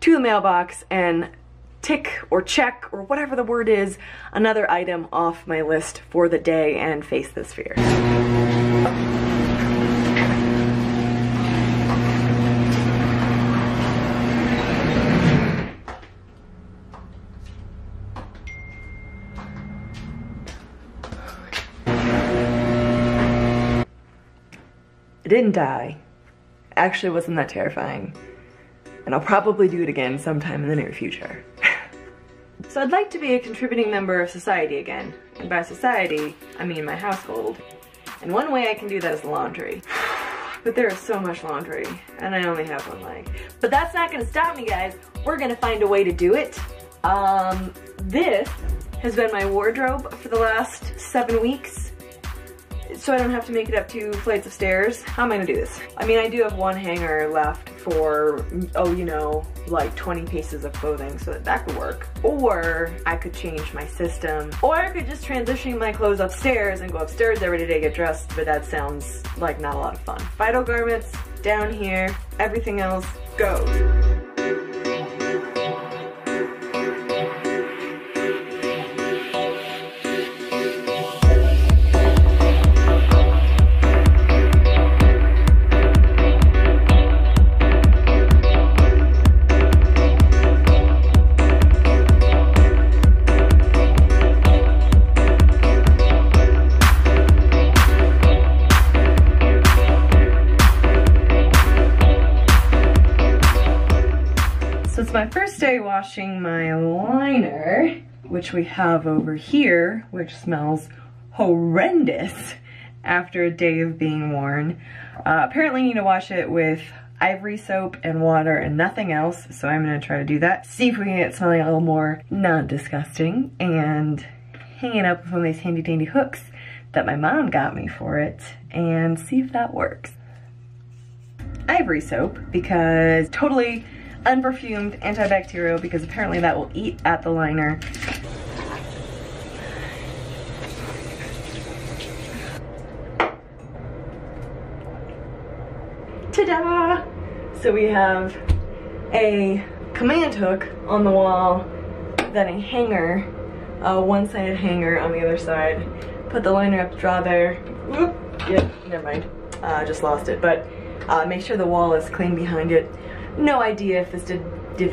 to the mailbox and tick or check or whatever the word is, another item off my list for the day and face this fear. I didn't die. Actually, wasn't that terrifying. And I'll probably do it again sometime in the near future. So I'd like to be a contributing member of society again. And by society, I mean my household. And one way I can do that is laundry. But there is so much laundry, and I only have one leg. But that's not gonna stop me, guys. We're gonna find a way to do it. This has been my wardrobe for the last 7 weeks, so I don't have to make it up 2 flights of stairs. How am I gonna do this? I mean, I do have one hanger left for, oh, you know, like 20 pieces of clothing, so that could work. Or I could change my system. Or I could just transition my clothes upstairs and go upstairs every day to get dressed, but that sounds like not a lot of fun. Vital garments, down here, everything else goes. My first day washing my liner, which we have over here, which smells horrendous after a day of being worn. Apparently need to wash it with ivory soap and water and nothing else, so I'm gonna try to do that. See if we can get something a little more non-disgusting, and hang it up with one of these handy dandy hooks that my mom got me for it, and see if that works. Ivory soap, because totally unperfumed, antibacterial, because apparently that will eat at the liner. Ta-da! So we have a command hook on the wall, then a hanger, a one-sided hanger on the other side. Put the liner up to draw there. Whoop. Yep, never mind. Just lost it, but make sure the wall is clean behind it. No idea if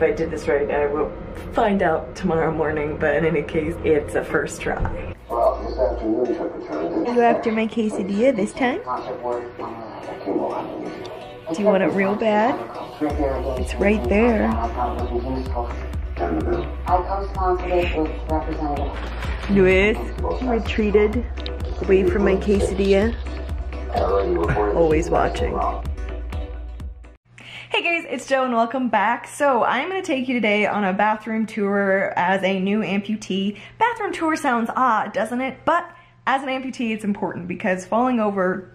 I did this right. I will find out tomorrow morning, but in any case, it's a first try.
Well, this afternoon took a turn.
You after my quesadilla this time? Do you want it real bad? It's right there. Luis, you retreated away from my quesadilla. Always watching.
Hey guys, it's Jo and welcome back. So I'm going to take you today on a bathroom tour as a new amputee. Bathroom tour sounds odd, doesn't it? But as an amputee, it's important because falling over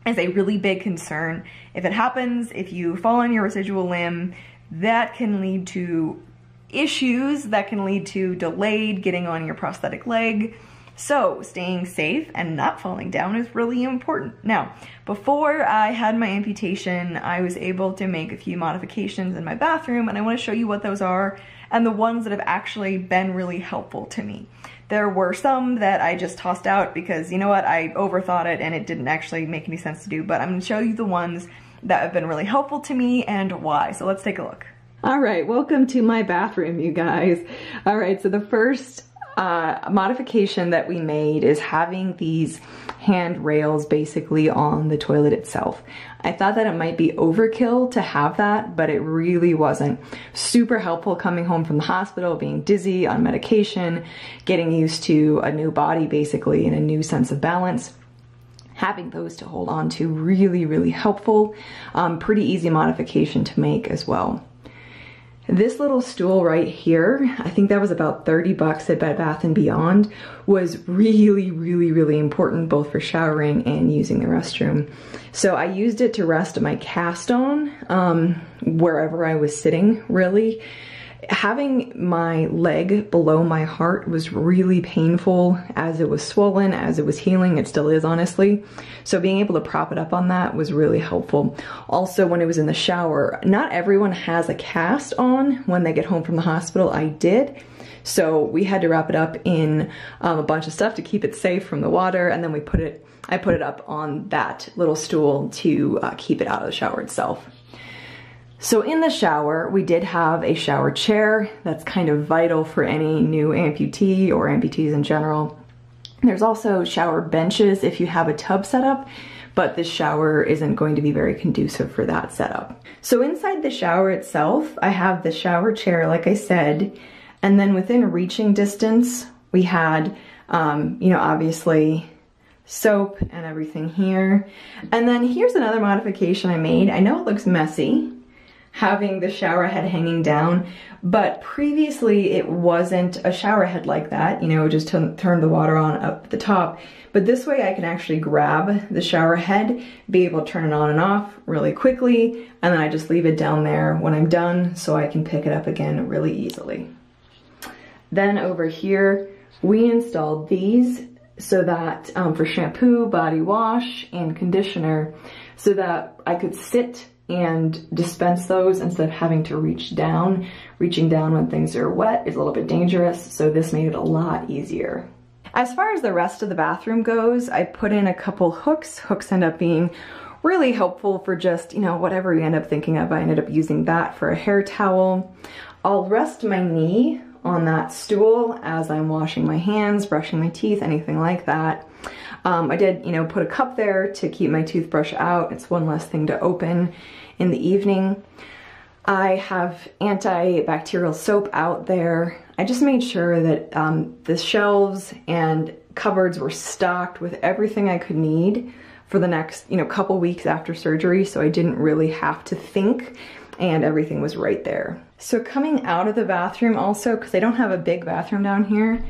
is a really big concern. If it happens, if you fall on your residual limb, that can lead to issues, that can lead to delayed getting on your prosthetic leg. So staying safe and not falling down is really important. Now, before I had my amputation, I was able to make a few modifications in my bathroom, and I want to show you what those are and the ones that have actually been really helpful to me. There were some that I just tossed out because, you know what, I overthought it and it didn't actually make any sense to do, but I'm going to show you the ones that have been really helpful to me and why. So let's take a look. All right, welcome to my bathroom, you guys. All right, so the first A modification that we made is having these handrails basically on the toilet itself. I thought that it might be overkill to have that, but it really wasn't. Super helpful coming home from the hospital, being dizzy, on medication, getting used to a new body basically and a new sense of balance. Having those to hold on to, really, really helpful. Pretty easy modification to make as well. This little stool right here, I think that was about 30 bucks at Bed Bath & Beyond, was really, really, really important both for showering and using the restroom. So I used it to rest my cast on wherever I was sitting, really. Having my leg below my heart was really painful as it was swollen, as it was healing. It still is, honestly. So being able to prop it up on that was really helpful. Also, when it was in the shower, not everyone has a cast on when they get home from the hospital. I did. So we had to wrap it up in a bunch of stuff to keep it safe from the water, and then I put it up on that little stool to keep it out of the shower itself. So in the shower, we did have a shower chair. That's kind of vital for any new amputee or amputees in general. There's also shower benches if you have a tub setup, but this shower isn't going to be very conducive for that setup. So inside the shower itself, I have the shower chair, like I said, and then within reaching distance, we had, you know, obviously soap and everything here. And then here's another modification I made. I know it looks messy, having the shower head hanging down, but previously it wasn't a shower head like that, you know, just to turn the water on up at the top. But this way I can actually grab the shower head, be able to turn it on and off really quickly, and then I just leave it down there when I'm done so I can pick it up again really easily. Then over here, we installed these so that for shampoo, body wash, and conditioner, so that I could sit and dispense those instead of having to reach down. Reaching down when things are wet is a little bit dangerous, so this made it a lot easier. As far as the rest of the bathroom goes, I put in a couple hooks. Hooks end up being really helpful for just, you know, whatever you end up thinking of. I ended up using that for a hair towel. I'll rest my knee on that stool as I'm washing my hands, brushing my teeth, anything like that. I did, you know, put a cup there to keep my toothbrush out. It's one less thing to open in the evening. I have antibacterial soap out there. I just made sure that the shelves and cupboards were stocked with everything I could need for the next, you know, couple weeks after surgery, so I didn't really have to think, and everything was right there. So coming out of the bathroom also, because I don't have a big bathroom down here,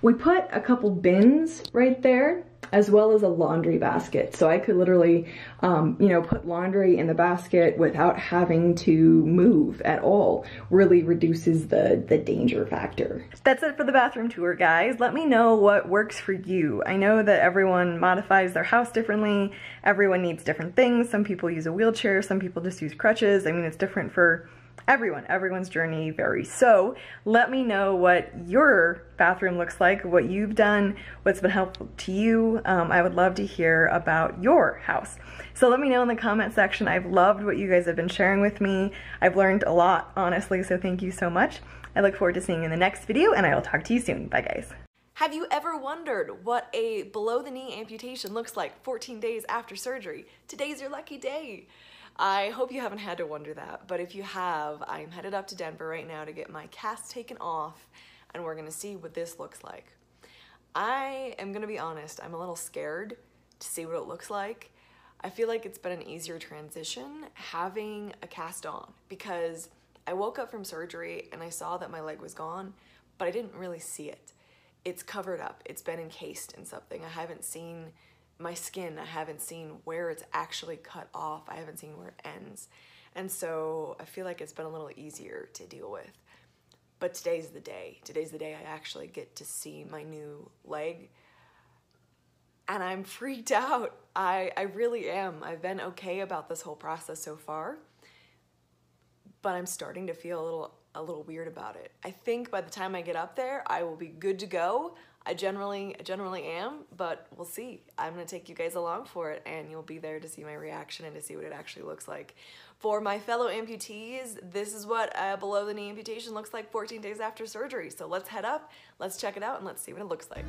we put a couple bins right there, as well as a laundry basket. So I could literally, you know, put laundry in the basket without having to move at all. Really reduces the danger factor. That's it for the bathroom tour, guys. Let me know what works for you. I know that everyone modifies their house differently. Everyone needs different things. Some people use a wheelchair, some people just use crutches. I mean, it's different for everyone. Everyone's journey varies. So let me know what your bathroom looks like, what you've done, what's been helpful to you. I would love to hear about your house. So let me know in the comment section. I've loved what you guys have been sharing with me. I've learned a lot, honestly, so thank you so much. I look forward to seeing you in the next video, and I will talk to you soon. Bye, guys. Have you ever wondered what a below-the-knee amputation looks like 14 days after surgery? Today's your lucky day. I hope you haven't had to wonder that, but if you have, I'm headed up to Denver right now to get my cast taken off, and we're gonna see what this looks like. I am gonna be honest, I'm a little scared to see what it looks like. I feel like it's been an easier transition having a cast on, because I woke up from surgery and I saw that my leg was gone, but I didn't really see it. It's covered up, it's been encased in something. I haven't seen my skin, I haven't seen where it's actually cut off, I haven't seen where it ends. And so I feel like it's been a little easier to deal with. But today's the day. Today's the day I actually get to see my new leg. And I'm freaked out. I really am. I've been okay about this whole process so far, but I'm starting to feel a little weird about it. I think by the time I get up there, I will be good to go. I generally am, but we'll see. I'm gonna take you guys along for it, and you'll be there to see my reaction and to see what it actually looks like. For my fellow amputees, this is what a below the knee amputation looks like 14 days after surgery. So let's head up, let's check it out, and let's see what it looks like.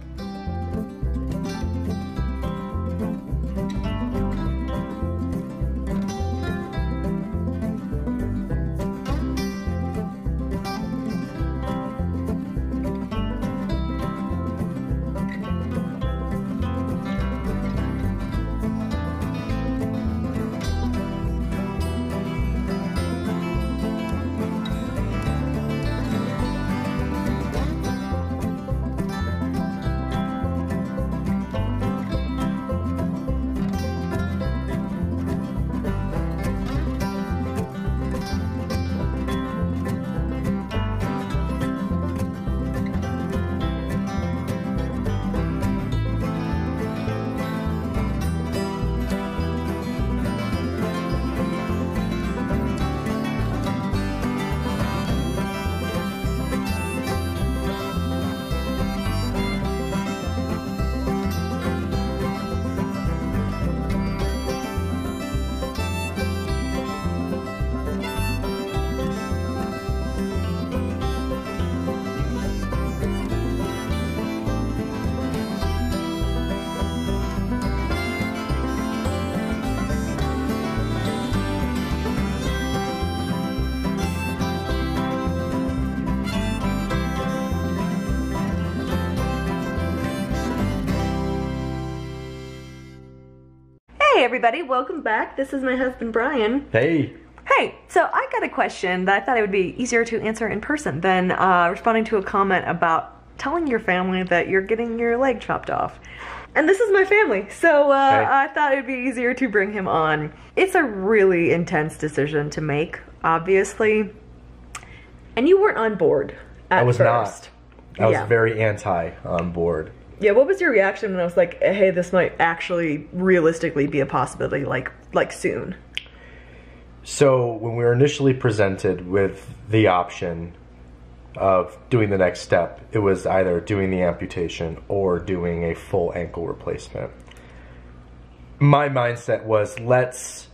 Hey everybody, welcome back. This is my husband Brian.
Hey.
Hey, so I got a question that I thought it would be easier to answer in person than responding to a comment about telling your family that you're getting your leg chopped off. And this is my family, so I thought it would be easier to bring him on. It's a really intense decision to make, obviously. And you weren't on board at first.
Not. I was very anti on board.
Yeah, what was your reaction when I was like, hey, this might actually realistically be a possibility, like soon?
So when we were initially presented with the option of doing the next step, it was either doing the amputation or doing a full ankle replacement. My mindset was let's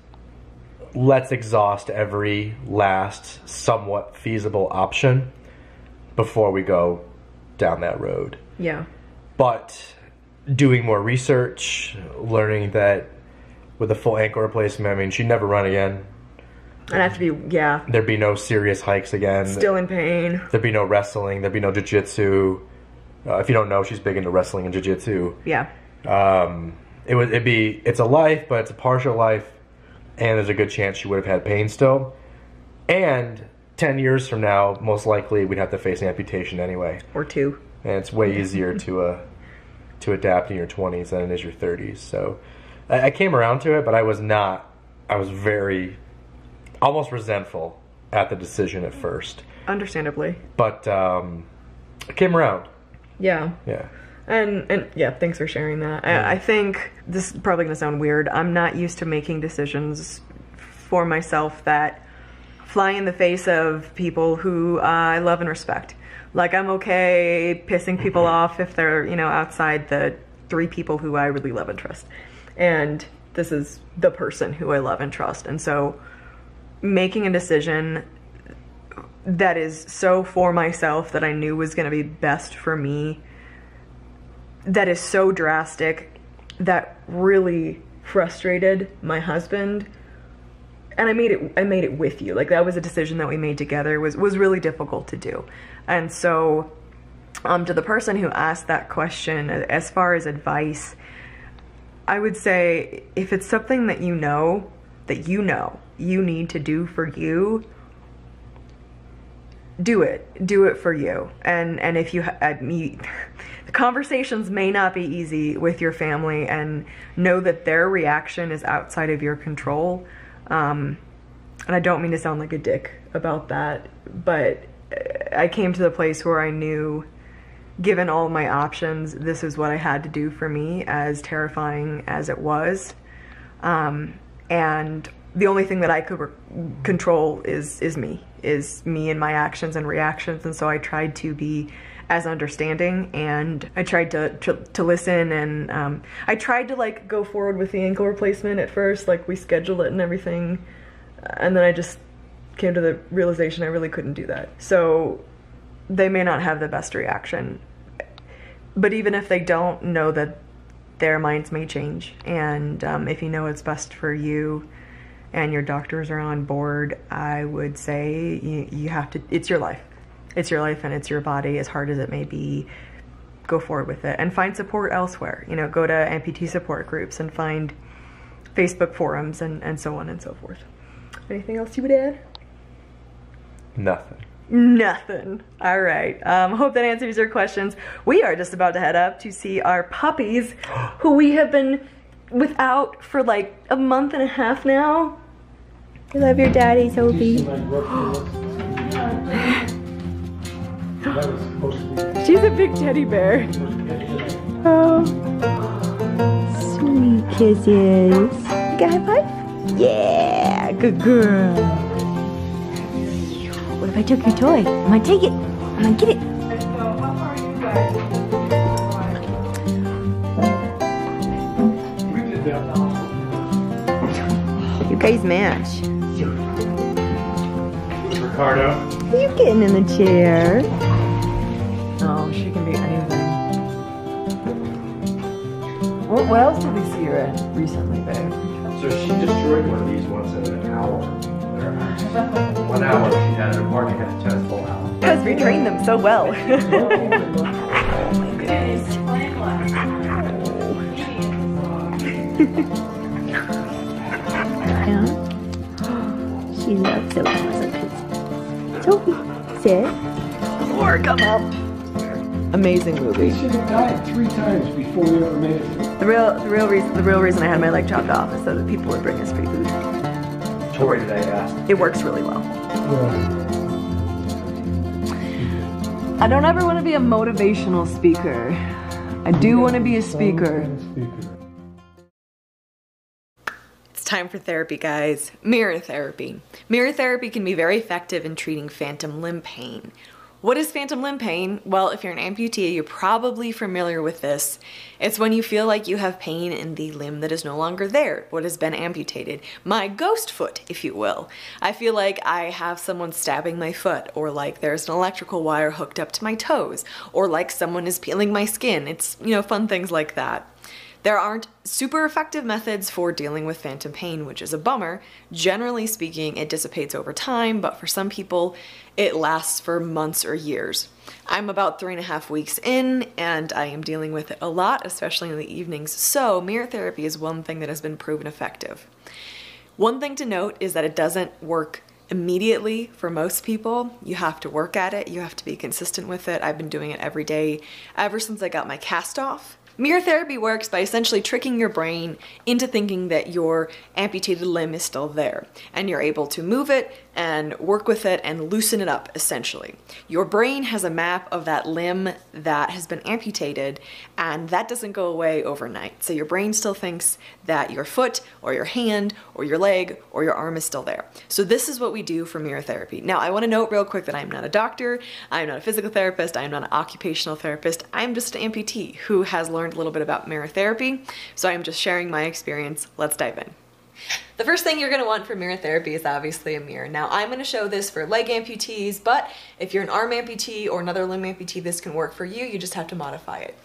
exhaust every last somewhat feasible option before we go down that road.
Yeah.
But doing more research, learning that with a full ankle replacement, I mean, she'd never run again.
I'd have to be, yeah.
There'd be no serious hikes again.
Still in pain.
There'd be no wrestling. There'd be no jiu-jitsu. If you don't know, she's big into wrestling and jiu-jitsu.
Yeah.
It's a life, but it's a partial life, and there's a good chance she would have had pain still. And 10 years from now, most likely we'd have to face an amputation anyway.
Or two.
And it's way easier to adapt in your 20s than it is your 30s. So I came around to it, but I was very, almost resentful at the decision at first.
Understandably.
But I came around.
Yeah.
Yeah.
And yeah, thanks for sharing that. I think this is probably going to sound weird. I'm not used to making decisions for myself that fly in the face of people who I love and respect. Like, I'm okay pissing people off if they're, you know, outside the 3 people who I really love and trust. And this is the person who I love and trust. And so making a decision that is so for myself that I knew was going to be best for me, that is so drastic, that really frustrated my husband. And I made it with you. Like, that was a decision that we made together, was really difficult to do. And so to the person who asked that question, as far as advice, I would say if it's something that you know you need to do for you, do it for you. And if you the conversations may not be easy with your family, and know that their reaction is outside of your control. And I don't mean to sound like a dick about that, but I came to the place where I knew, given all my options, this is what I had to do for me, as terrifying as it was. And the only thing that I could control is me and my actions and reactions. And so I tried to be as understanding, and I tried to listen, and I tried to like go forward with the ankle replacement at first, like we scheduled it and everything, and then I just came to the realization I really couldn't do that. So they may not have the best reaction, but even if they don't, know that their minds may change, and if you know what's best for you and your doctors are on board, I would say you have to, it's your life. It's your life and it's your body, as hard as it may be. Go forward with it and find support elsewhere. You know, go to amputee support groups and find Facebook forums and so on and so forth. Anything else you would add?
Nothing.
Nothing. All right. Hope that answers your questions. We are just about to head up to see our puppies, who we have been without for like a month and a half now. We love your daddy, Sophie. She's a big teddy bear. Oh, sweet kisses. You got a high five? Yeah, good girl. What if I took your toy? I'm gonna take it. I'm gonna get it. You guys match.
Ricardo.
You getting in the chair? Oh, she can be anything. What else did we see her in recently, babe?
So she destroyed one of these once in an hour. 1 hour she had her party, had to test full hour.
Because we trained them so well. She loves so awesome. Sophie, sit. Or come up. Amazing movie.
She should have died 3 times before we ever made it.
The real reason I had my leg chopped off is so that people would bring us free food.
Tori today asked.
It works really well. I don't ever want to be a motivational speaker. I do want to be a speaker. It's time for therapy, guys. Mirror therapy. Mirror therapy can be very effective in treating phantom limb pain. What is phantom limb pain? Well, if you're an amputee, you're probably familiar with this. It's when you feel like you have pain in the limb that is no longer there, what has been amputated. My ghost foot, if you will. I feel like I have someone stabbing my foot, or like there's an electrical wire hooked up to my toes, or like someone is peeling my skin. It's, you know, fun things like that. There aren't super effective methods for dealing with phantom pain, which is a bummer. Generally speaking, it dissipates over time, but for some people, it lasts for months or years. I'm about 3.5 weeks in, and I am dealing with it a lot, especially in the evenings, so mirror therapy is one thing that has been proven effective. One thing to note is that it doesn't work immediately for most people. You have to work at it, you have to be consistent with it. I've been doing it every day ever since I got my cast off. Mirror therapy works by essentially tricking your brain into thinking that your amputated limb is still there, and you're able to move it and work with it and loosen it up, essentially. Your brain has a map of that limb that has been amputated, and that doesn't go away overnight. So your brain still thinks that your foot or your hand or your leg or your arm is still there. So this is what we do for mirror therapy. Now, I want to note real quick that I'm not a doctor, I'm not a physical therapist, I'm not an occupational therapist, I'm just an amputee who has learned a little bit about mirror therapy, so I'm just sharing my experience. Let's dive in. The first thing you're going to want for mirror therapy is obviously a mirror. Now, I'm going to show this for leg amputees, but if you're an arm amputee or another limb amputee, this can work for you. You just have to modify it.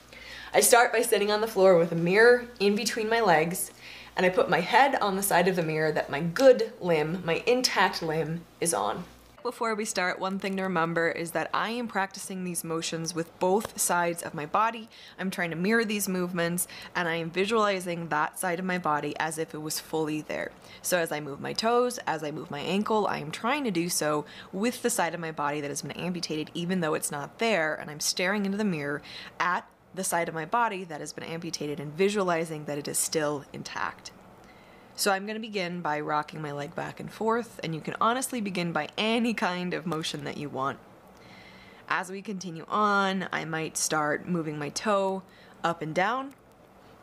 I start by sitting on the floor with a mirror in between my legs, and I put my head on the side of the mirror that my good limb, my intact limb, is on. Before we start, one thing to remember is that I am practicing these motions with both sides of my body. I'm trying to mirror these movements, and I am visualizing that side of my body as if it was fully there. So as I move my toes, as I move my ankle, I am trying to do so with the side of my body that has been amputated, even though it's not there, and I'm staring into the mirror at the side of my body that has been amputated and visualizing that it is still intact. So I'm going to begin by rocking my leg back and forth, and you can honestly begin by any kind of motion that you want. As we continue on, I might start moving my toe up and down,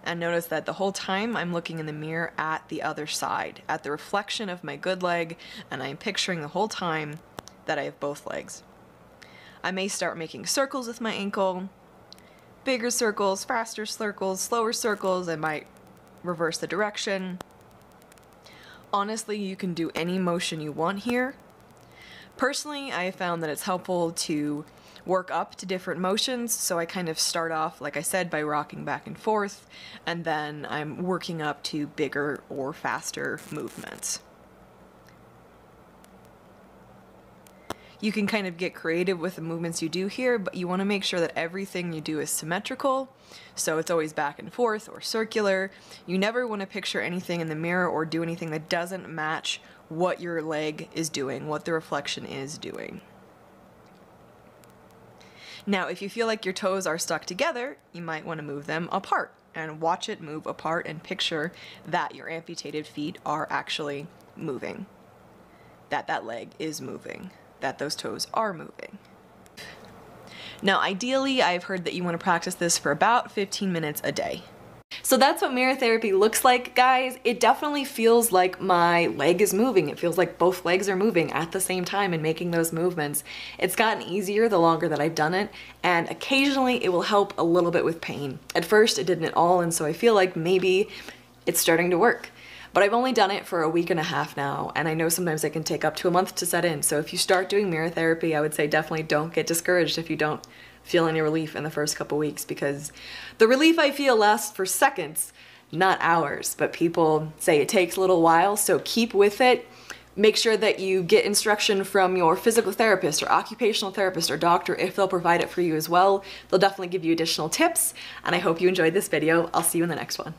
and notice that the whole time I'm looking in the mirror at the other side, at the reflection of my good leg, and I'm picturing the whole time that I have both legs. I may start making circles with my ankle, bigger circles, faster circles, slower circles. I might reverse the direction. Honestly, you can do any motion you want here. Personally, I have found that it's helpful to work up to different motions, so I kind of start off, like I said, by rocking back and forth, and then I'm working up to bigger or faster movements. You can kind of get creative with the movements you do here, but you want to make sure that everything you do is symmetrical, so it's always back and forth or circular. You never want to picture anything in the mirror or do anything that doesn't match what your leg is doing, what the reflection is doing. Now, if you feel like your toes are stuck together, you might want to move them apart and watch it move apart and picture that your amputated feet are actually moving, that that leg is moving, that those toes are moving. Now, ideally, I've heard that you want to practice this for about 15 minutes a day. So that's what mirror therapy looks like, guys. It definitely feels like my leg is moving. It feels like both legs are moving at the same time and making those movements. It's gotten easier the longer that I've done it, and occasionally it will help a little bit with pain. At first it didn't at all, and so I feel like maybe it's starting to work. But I've only done it for a week and a half now, and I know sometimes it can take up to a month to set in. So if you start doing mirror therapy, I would say definitely don't get discouraged if you don't feel any relief in the first couple weeks, because the relief I feel lasts for seconds, not hours. But people say it takes a little while, so keep with it. Make sure that you get instruction from your physical therapist or occupational therapist or doctor if they'll provide it for you as well. They'll definitely give you additional tips, and I hope you enjoyed this video. I'll see you in the next one.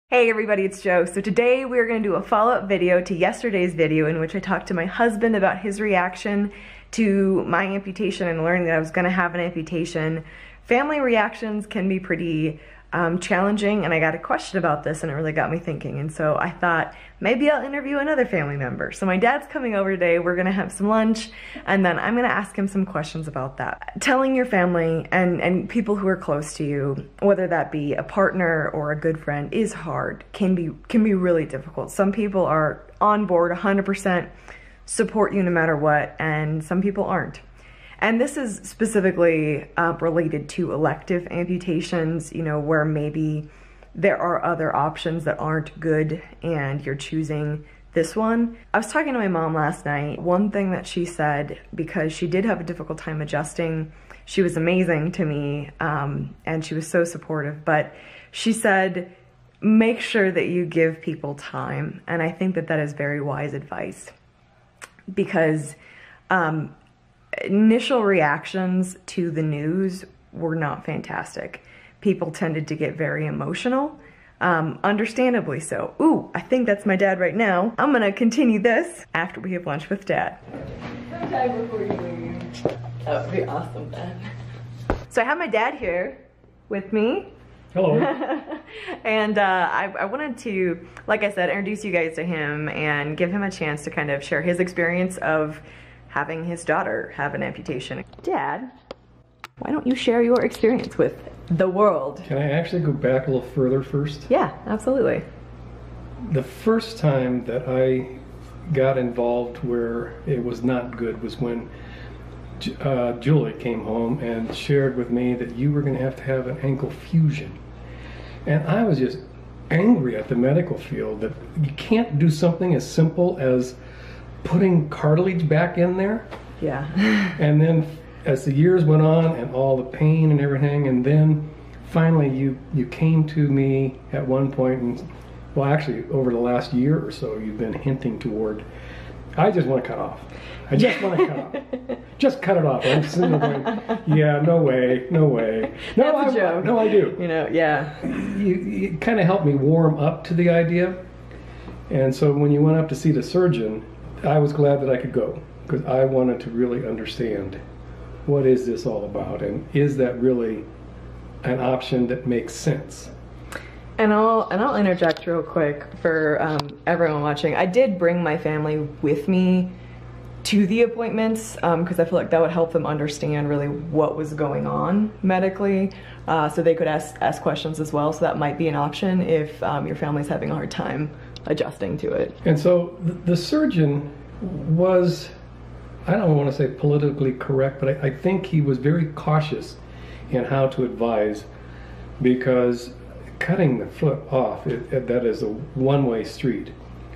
Hey everybody, it's Jo. So today we're going to do a follow-up video to yesterday's video in which I talked to my husband about his reaction to my amputation and learning that I was going to have an amputation. Family reactions can be pretty challenging, and I got a question about this and it really got me thinking, and so I thought maybe I'll interview another family member. So my dad's coming over today, we're gonna have some lunch, and then I'm gonna ask him some questions about that. Telling your family and people who are close to you, whether that be a partner or a good friend, is hard, can be really difficult. Some people are on board 100%, support you no matter what, and some people aren't. And this is specifically related to elective amputations, you know, where maybe there are other options that aren't good and you're choosing this one. I was talking to my mom last night. One thing that she said, because she did have a difficult time adjusting, she was amazing to me, and she was so supportive, but she said, make sure that you give people time. And I think that that is very wise advice, because initial reactions to the news were not fantastic. People tended to get very emotional, understandably so. Ooh, I think that's my dad right now. I'm gonna continue this after we have lunch with Dad. Sometime before you leave. That would be awesome, Dad. So I have my dad here with me.
Hello.
And I wanted to, like I said, introduce you guys to him and give him a chance to kind of share his experience of having his daughter have an amputation. Dad, why don't you share your experience with the world?
Can I actually go back a little further first?
Yeah, absolutely.
The first time that I got involved where it was not good was when Julie came home and shared with me that you were going to have an ankle fusion. And I was just angry at the medical field that you can't do something as simple as putting cartilage back in there.
Yeah.
And then as the years went on and all the pain and everything, and then finally you came to me at one point, and well, actually over the last year or so you've been hinting toward, I just want to cut off. I just want to cut off. Just cut it off. I'm sitting there going, yeah, no way, no way. No,
That's a joke.
No, I do.
You know, yeah.
You kind of helped me warm up to the idea. And so when you went up to see the surgeon, I was glad that I could go, because I wanted to really understand what is this all about, and is that really an option that makes sense?
And I'll interject real quick for everyone watching. I did bring my family with me to the appointments because I feel like that would help them understand really what was going on medically, so they could ask questions as well. So that might be an option if your family's having a hard time adjusting to it.
And so the surgeon was I don't want to say politically correct, but I think he was very cautious in how to advise, because cutting the foot off, that is a one-way street.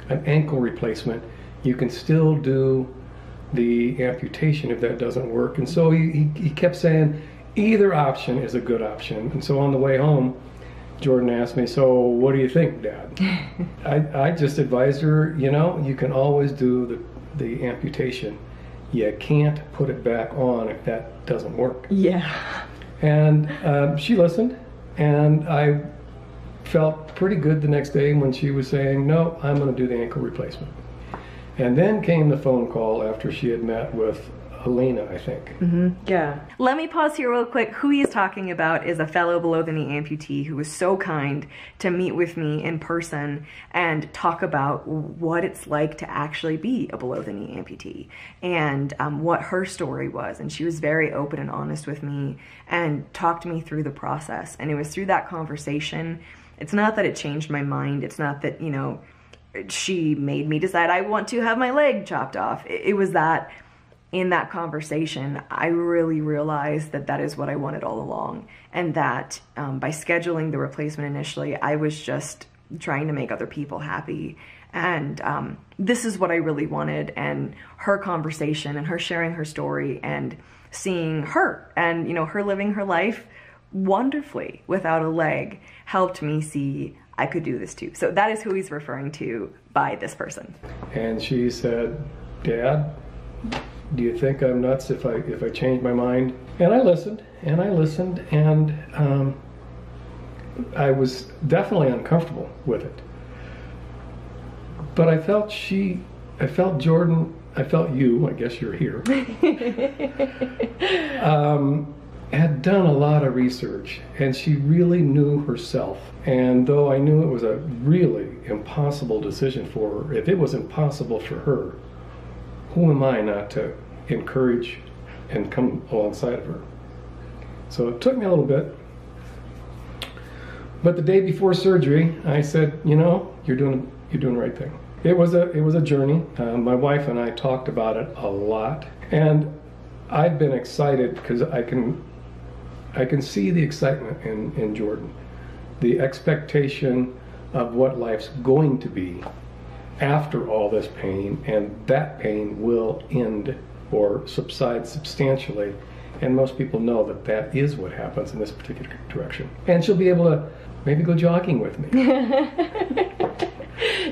An ankle replacement, you can still do the amputation if that doesn't work. And so he kept saying either option is a good option. And so on the way home, Jordan asked me, so what do you think, Dad? I just advised her, you know, you can always do the amputation. You can't put it back on if that doesn't work.
Yeah.
And she listened, and I felt pretty good the next day when she was saying, no, I'm going to do the ankle replacement. And then came the phone call after she had met with Helena, I think.
Yeah. Let me pause here real quick. Who he is talking about is a fellow below-the-knee amputee who was so kind to meet with me in person and talk about what it's like to actually be a below-the-knee amputee and what her story was. And she was very open and honest with me and talked me through the process. And it was through that conversation. It's not that it changed my mind. It's not that, you know, she made me decide I want to have my leg chopped off. It was that in that conversation, I really realized that that is what I wanted all along. And that by scheduling the replacement initially, I was just trying to make other people happy. And this is what I really wanted. And her conversation and her sharing her story and seeing her and, you know, her living her life wonderfully without a leg helped me see I could do this too. So that is who he's referring to by this person.
And she said, Dad, do you think I'm nuts if I change my mind? And I listened, and I was definitely uncomfortable with it. But I felt Jordan, I felt you, I guess you're here, had done a lot of research, and she really knew herself. And though I knew it was a really impossible decision for her, if it was impossible for her, who am I not to encourage and come alongside of her? So it took me a little bit. But the day before surgery, I said, you know, you're doing the right thing. It was a journey. My wife and I talked about it a lot, and I've been excited because I can see the excitement in Jordan, the expectation of what life's going to be after all this pain, and that pain will end or subside substantially. And most people know that that is what happens in this particular direction. And she'll be able to maybe go jogging with me.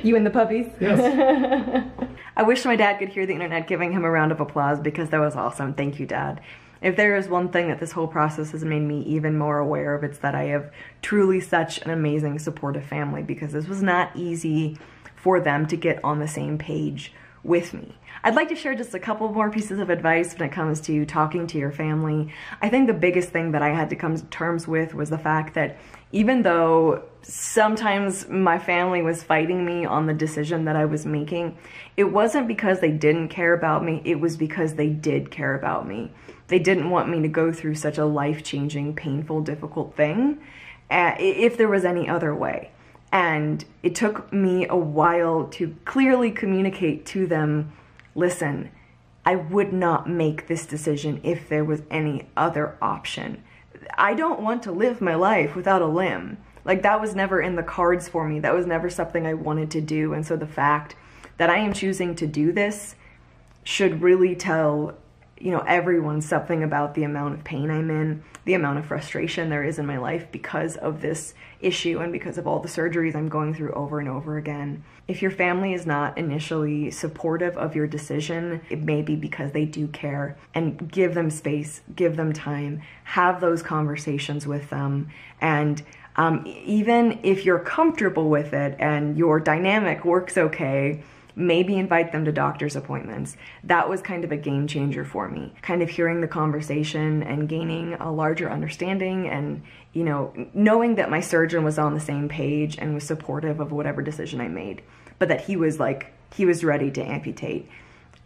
You and the puppies?
Yes.
I wish my dad could hear the internet giving him a round of applause because that was awesome. Thank you, Dad. If there is one thing that this whole process has made me even more aware of, it's that I have truly such an amazing supportive family, because this was not easy for them to get on the same page with me. I'd like to share just a couple more pieces of advice when it comes to talking to your family. I think the biggest thing that I had to come to terms with was the fact that even though sometimes my family was fighting me on the decision that I was making, it wasn't because they didn't care about me, it was because they did care about me. They didn't want me to go through such a life-changing, painful, difficult thing if there was any other way. And it took me a while to clearly communicate to them, listen, I would not make this decision if there was any other option. I don't want to live my life without a limb. Like, that was never in the cards for me. That was never something I wanted to do. And so the fact that I am choosing to do this should really tell, you know, everyone something about the amount of pain I'm in, the amount of frustration there is in my life because of this issue and because of all the surgeries I'm going through over and over again. If your family is not initially supportive of your decision, it may be because they do care, and give them space, give them time, have those conversations with them. And even if you're comfortable with it and your dynamic works okay, maybe invite them to doctor's appointments. That was kind of a game changer for me. Kind of hearing the conversation and gaining a larger understanding, and, you know, knowing that my surgeon was on the same page and was supportive of whatever decision I made, but that he was ready to amputate.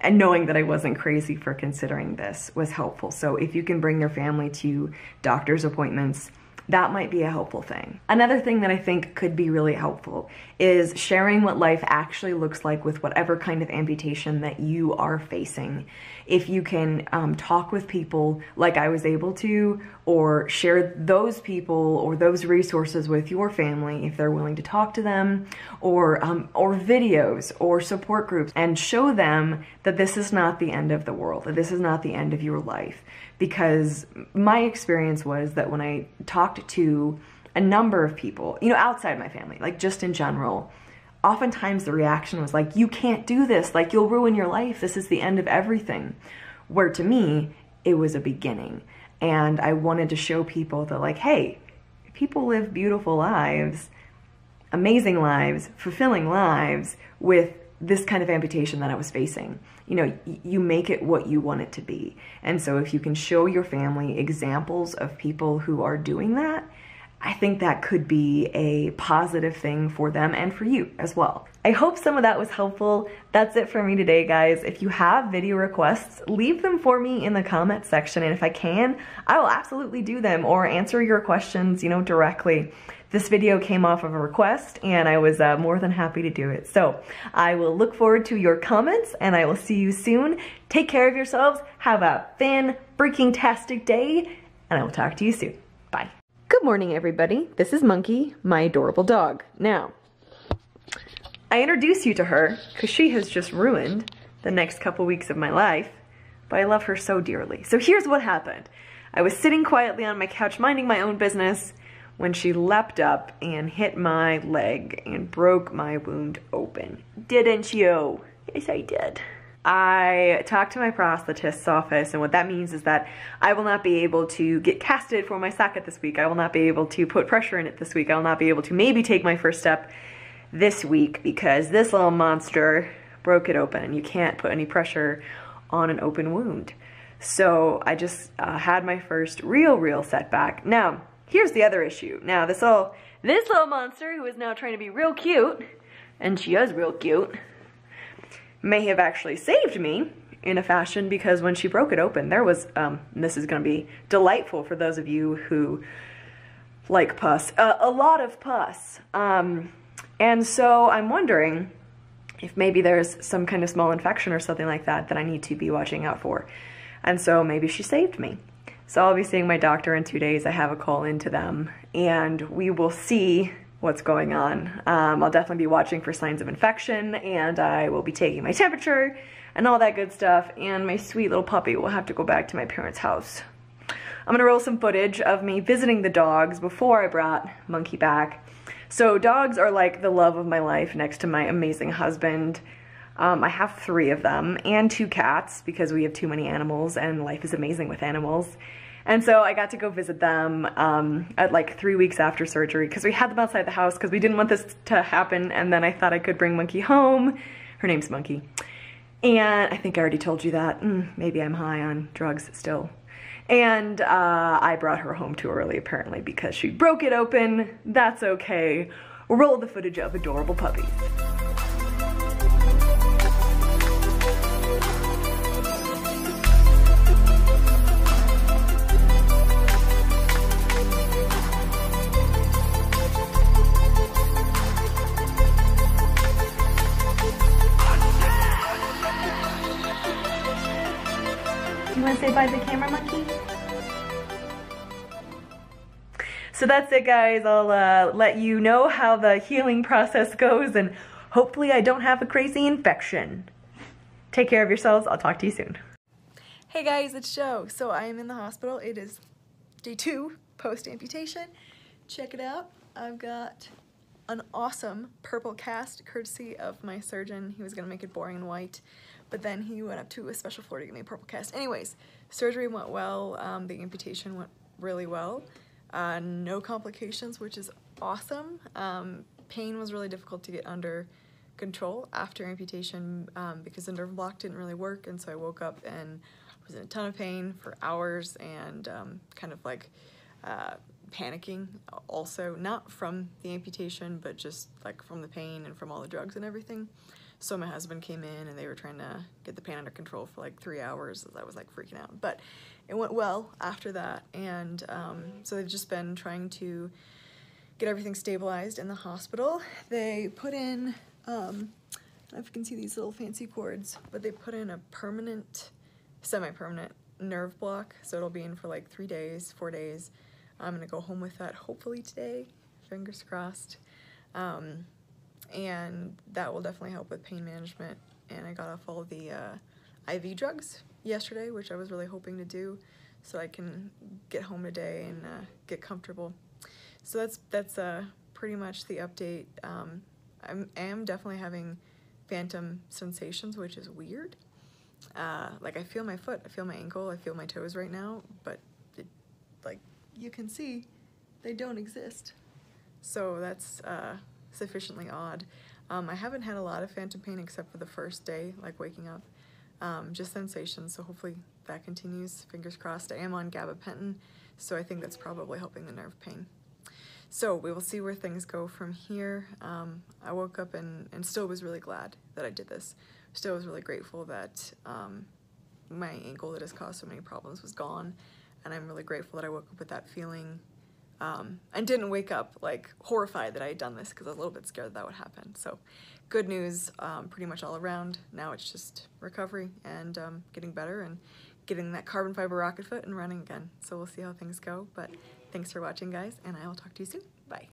And knowing that I wasn't crazy for considering this was helpful. So if you can bring your family to doctor's appointments, that might be a helpful thing. Another thing that I think could be really helpful is sharing what life actually looks like with whatever kind of amputation that you are facing. If you can talk with people like I was able to, or share those people or those resources with your family if they're willing to talk to them, or videos or support groups, and show them that this is not the end of the world, that this is not the end of your life. Because my experience was that when I talked to a number of people, you know, outside my family, like just in general, oftentimes the reaction was like, you can't do this, like you'll ruin your life, this is the end of everything. Where to me, it was a beginning. And I wanted to show people that, like, hey, people live beautiful lives, amazing lives, fulfilling lives with this kind of amputation that I was facing. You know, you make it what you want it to be. And so if you can show your family examples of people who are doing that, I think that could be a positive thing for them and for you as well. I hope some of that was helpful. That's it for me today, guys. If you have video requests, leave them for me in the comment section, and if I can, I will absolutely do them or answer your questions, you know, directly. This video came off of a request, and I was more than happy to do it. So I will look forward to your comments, and I will see you soon. Take care of yourselves. Have a fan-freaking-tastic day, and I will talk to you soon. Bye. Good morning, everybody. This is Monkey, my adorable dog. Now, I introduce you to her because she has just ruined the next couple weeks of my life, but I love her so dearly. So here's what happened. I was sitting quietly on my couch minding my own business when she leapt up and hit my leg and broke my wound open. Didn't you? Yes, I did. I talked to my prosthetist's office, and what that means is that I will not be able to get casted for my socket this week. I will not be able to put pressure in it this week. I will not be able to maybe take my first step this week because this little monster broke it open, and you can't put any pressure on an open wound. So I just had my first real setback. Now, here's the other issue. Now, this little monster, who is now trying to be real cute, and she is real cute, may have actually saved me in a fashion, because when she broke it open, there was, this is going to be delightful for those of you who like pus, a lot of pus. And so I'm wondering if maybe there's some kind of small infection or something like that that I need to be watching out for. And so maybe she saved me. So I'll be seeing my doctor in 2 days. I have a call into them, and we will see what's going on. I'll definitely be watching for signs of infection, and I will be taking my temperature and all that good stuff, and my sweet little puppy will have to go back to my parents' house. I'm gonna roll some footage of me visiting the dogs before I brought Monkey back. So dogs are like the love of my life next to my amazing husband. I have 3 of them and 2 cats because we have too many animals, and life is amazing with animals. And so I got to go visit them at like 3 weeks after surgery, because we had them outside the house because we didn't want this to happen, and then I thought I could bring Monkey home. Her name's Monkey. And I think I already told you that. Maybe I'm high on drugs still. And I brought her home too early, apparently, because she broke it open. That's okay. Roll the footage of adorable puppies. You want to say bye to the camera, Monkey? So that's it, guys. I'll let you know how the healing process goes, and hopefully I don't have a crazy infection. Take care of yourselves. I'll talk to you soon. Hey guys, it's Jo. So I am in the hospital. It is day 2 post-amputation. Check it out. I've got an awesome purple cast courtesy of my surgeon. He was gonna make it boring and white, but then he went up to a special floor to give me a purple cast. Anyways, surgery went well. The amputation went really well. No complications, which is awesome. Pain was really difficult to get under control after amputation because the nerve block didn't really work, and so I woke up and was in a ton of pain for hours and kind of like panicking also, not from the amputation, but just like from the pain and from all the drugs and everything. So my husband came in and they were trying to get the pain under control for like 3 hours as I was like freaking out. But it went well after that. And so they've just been trying to get everything stabilized in the hospital. They put in, I don't know if you can see these little fancy cords, but they put in a permanent, semi-permanent nerve block. So it'll be in for like 3 days, 4 days. I'm gonna go home with that hopefully today, fingers crossed. And that will definitely help with pain management. And I got off all the IV drugs yesterday, which I was really hoping to do, so I can get home today and get comfortable. So that's pretty much the update. I am definitely having phantom sensations, which is weird. Like I feel my foot, I feel my ankle, I feel my toes right now, but like you can see, they don't exist. So that's sufficiently odd. I haven't had a lot of phantom pain except for the first day, like waking up. Just sensations, so hopefully that continues, fingers crossed. I am on gabapentin, so I think that's probably helping the nerve pain. So we will see where things go from here. I woke up and still was really glad that I did this. Still was really grateful that my ankle that has caused so many problems was gone, and I'm really grateful that I woke up with that feeling. And didn't wake up like horrified that I had done this, because I was a little bit scared that would happen. So good news pretty much all around. Now it's just recovery and getting better and getting that carbon fiber rocket foot and running again. So we'll see how things go. But thanks for watching, guys, and I will talk to you soon. Bye.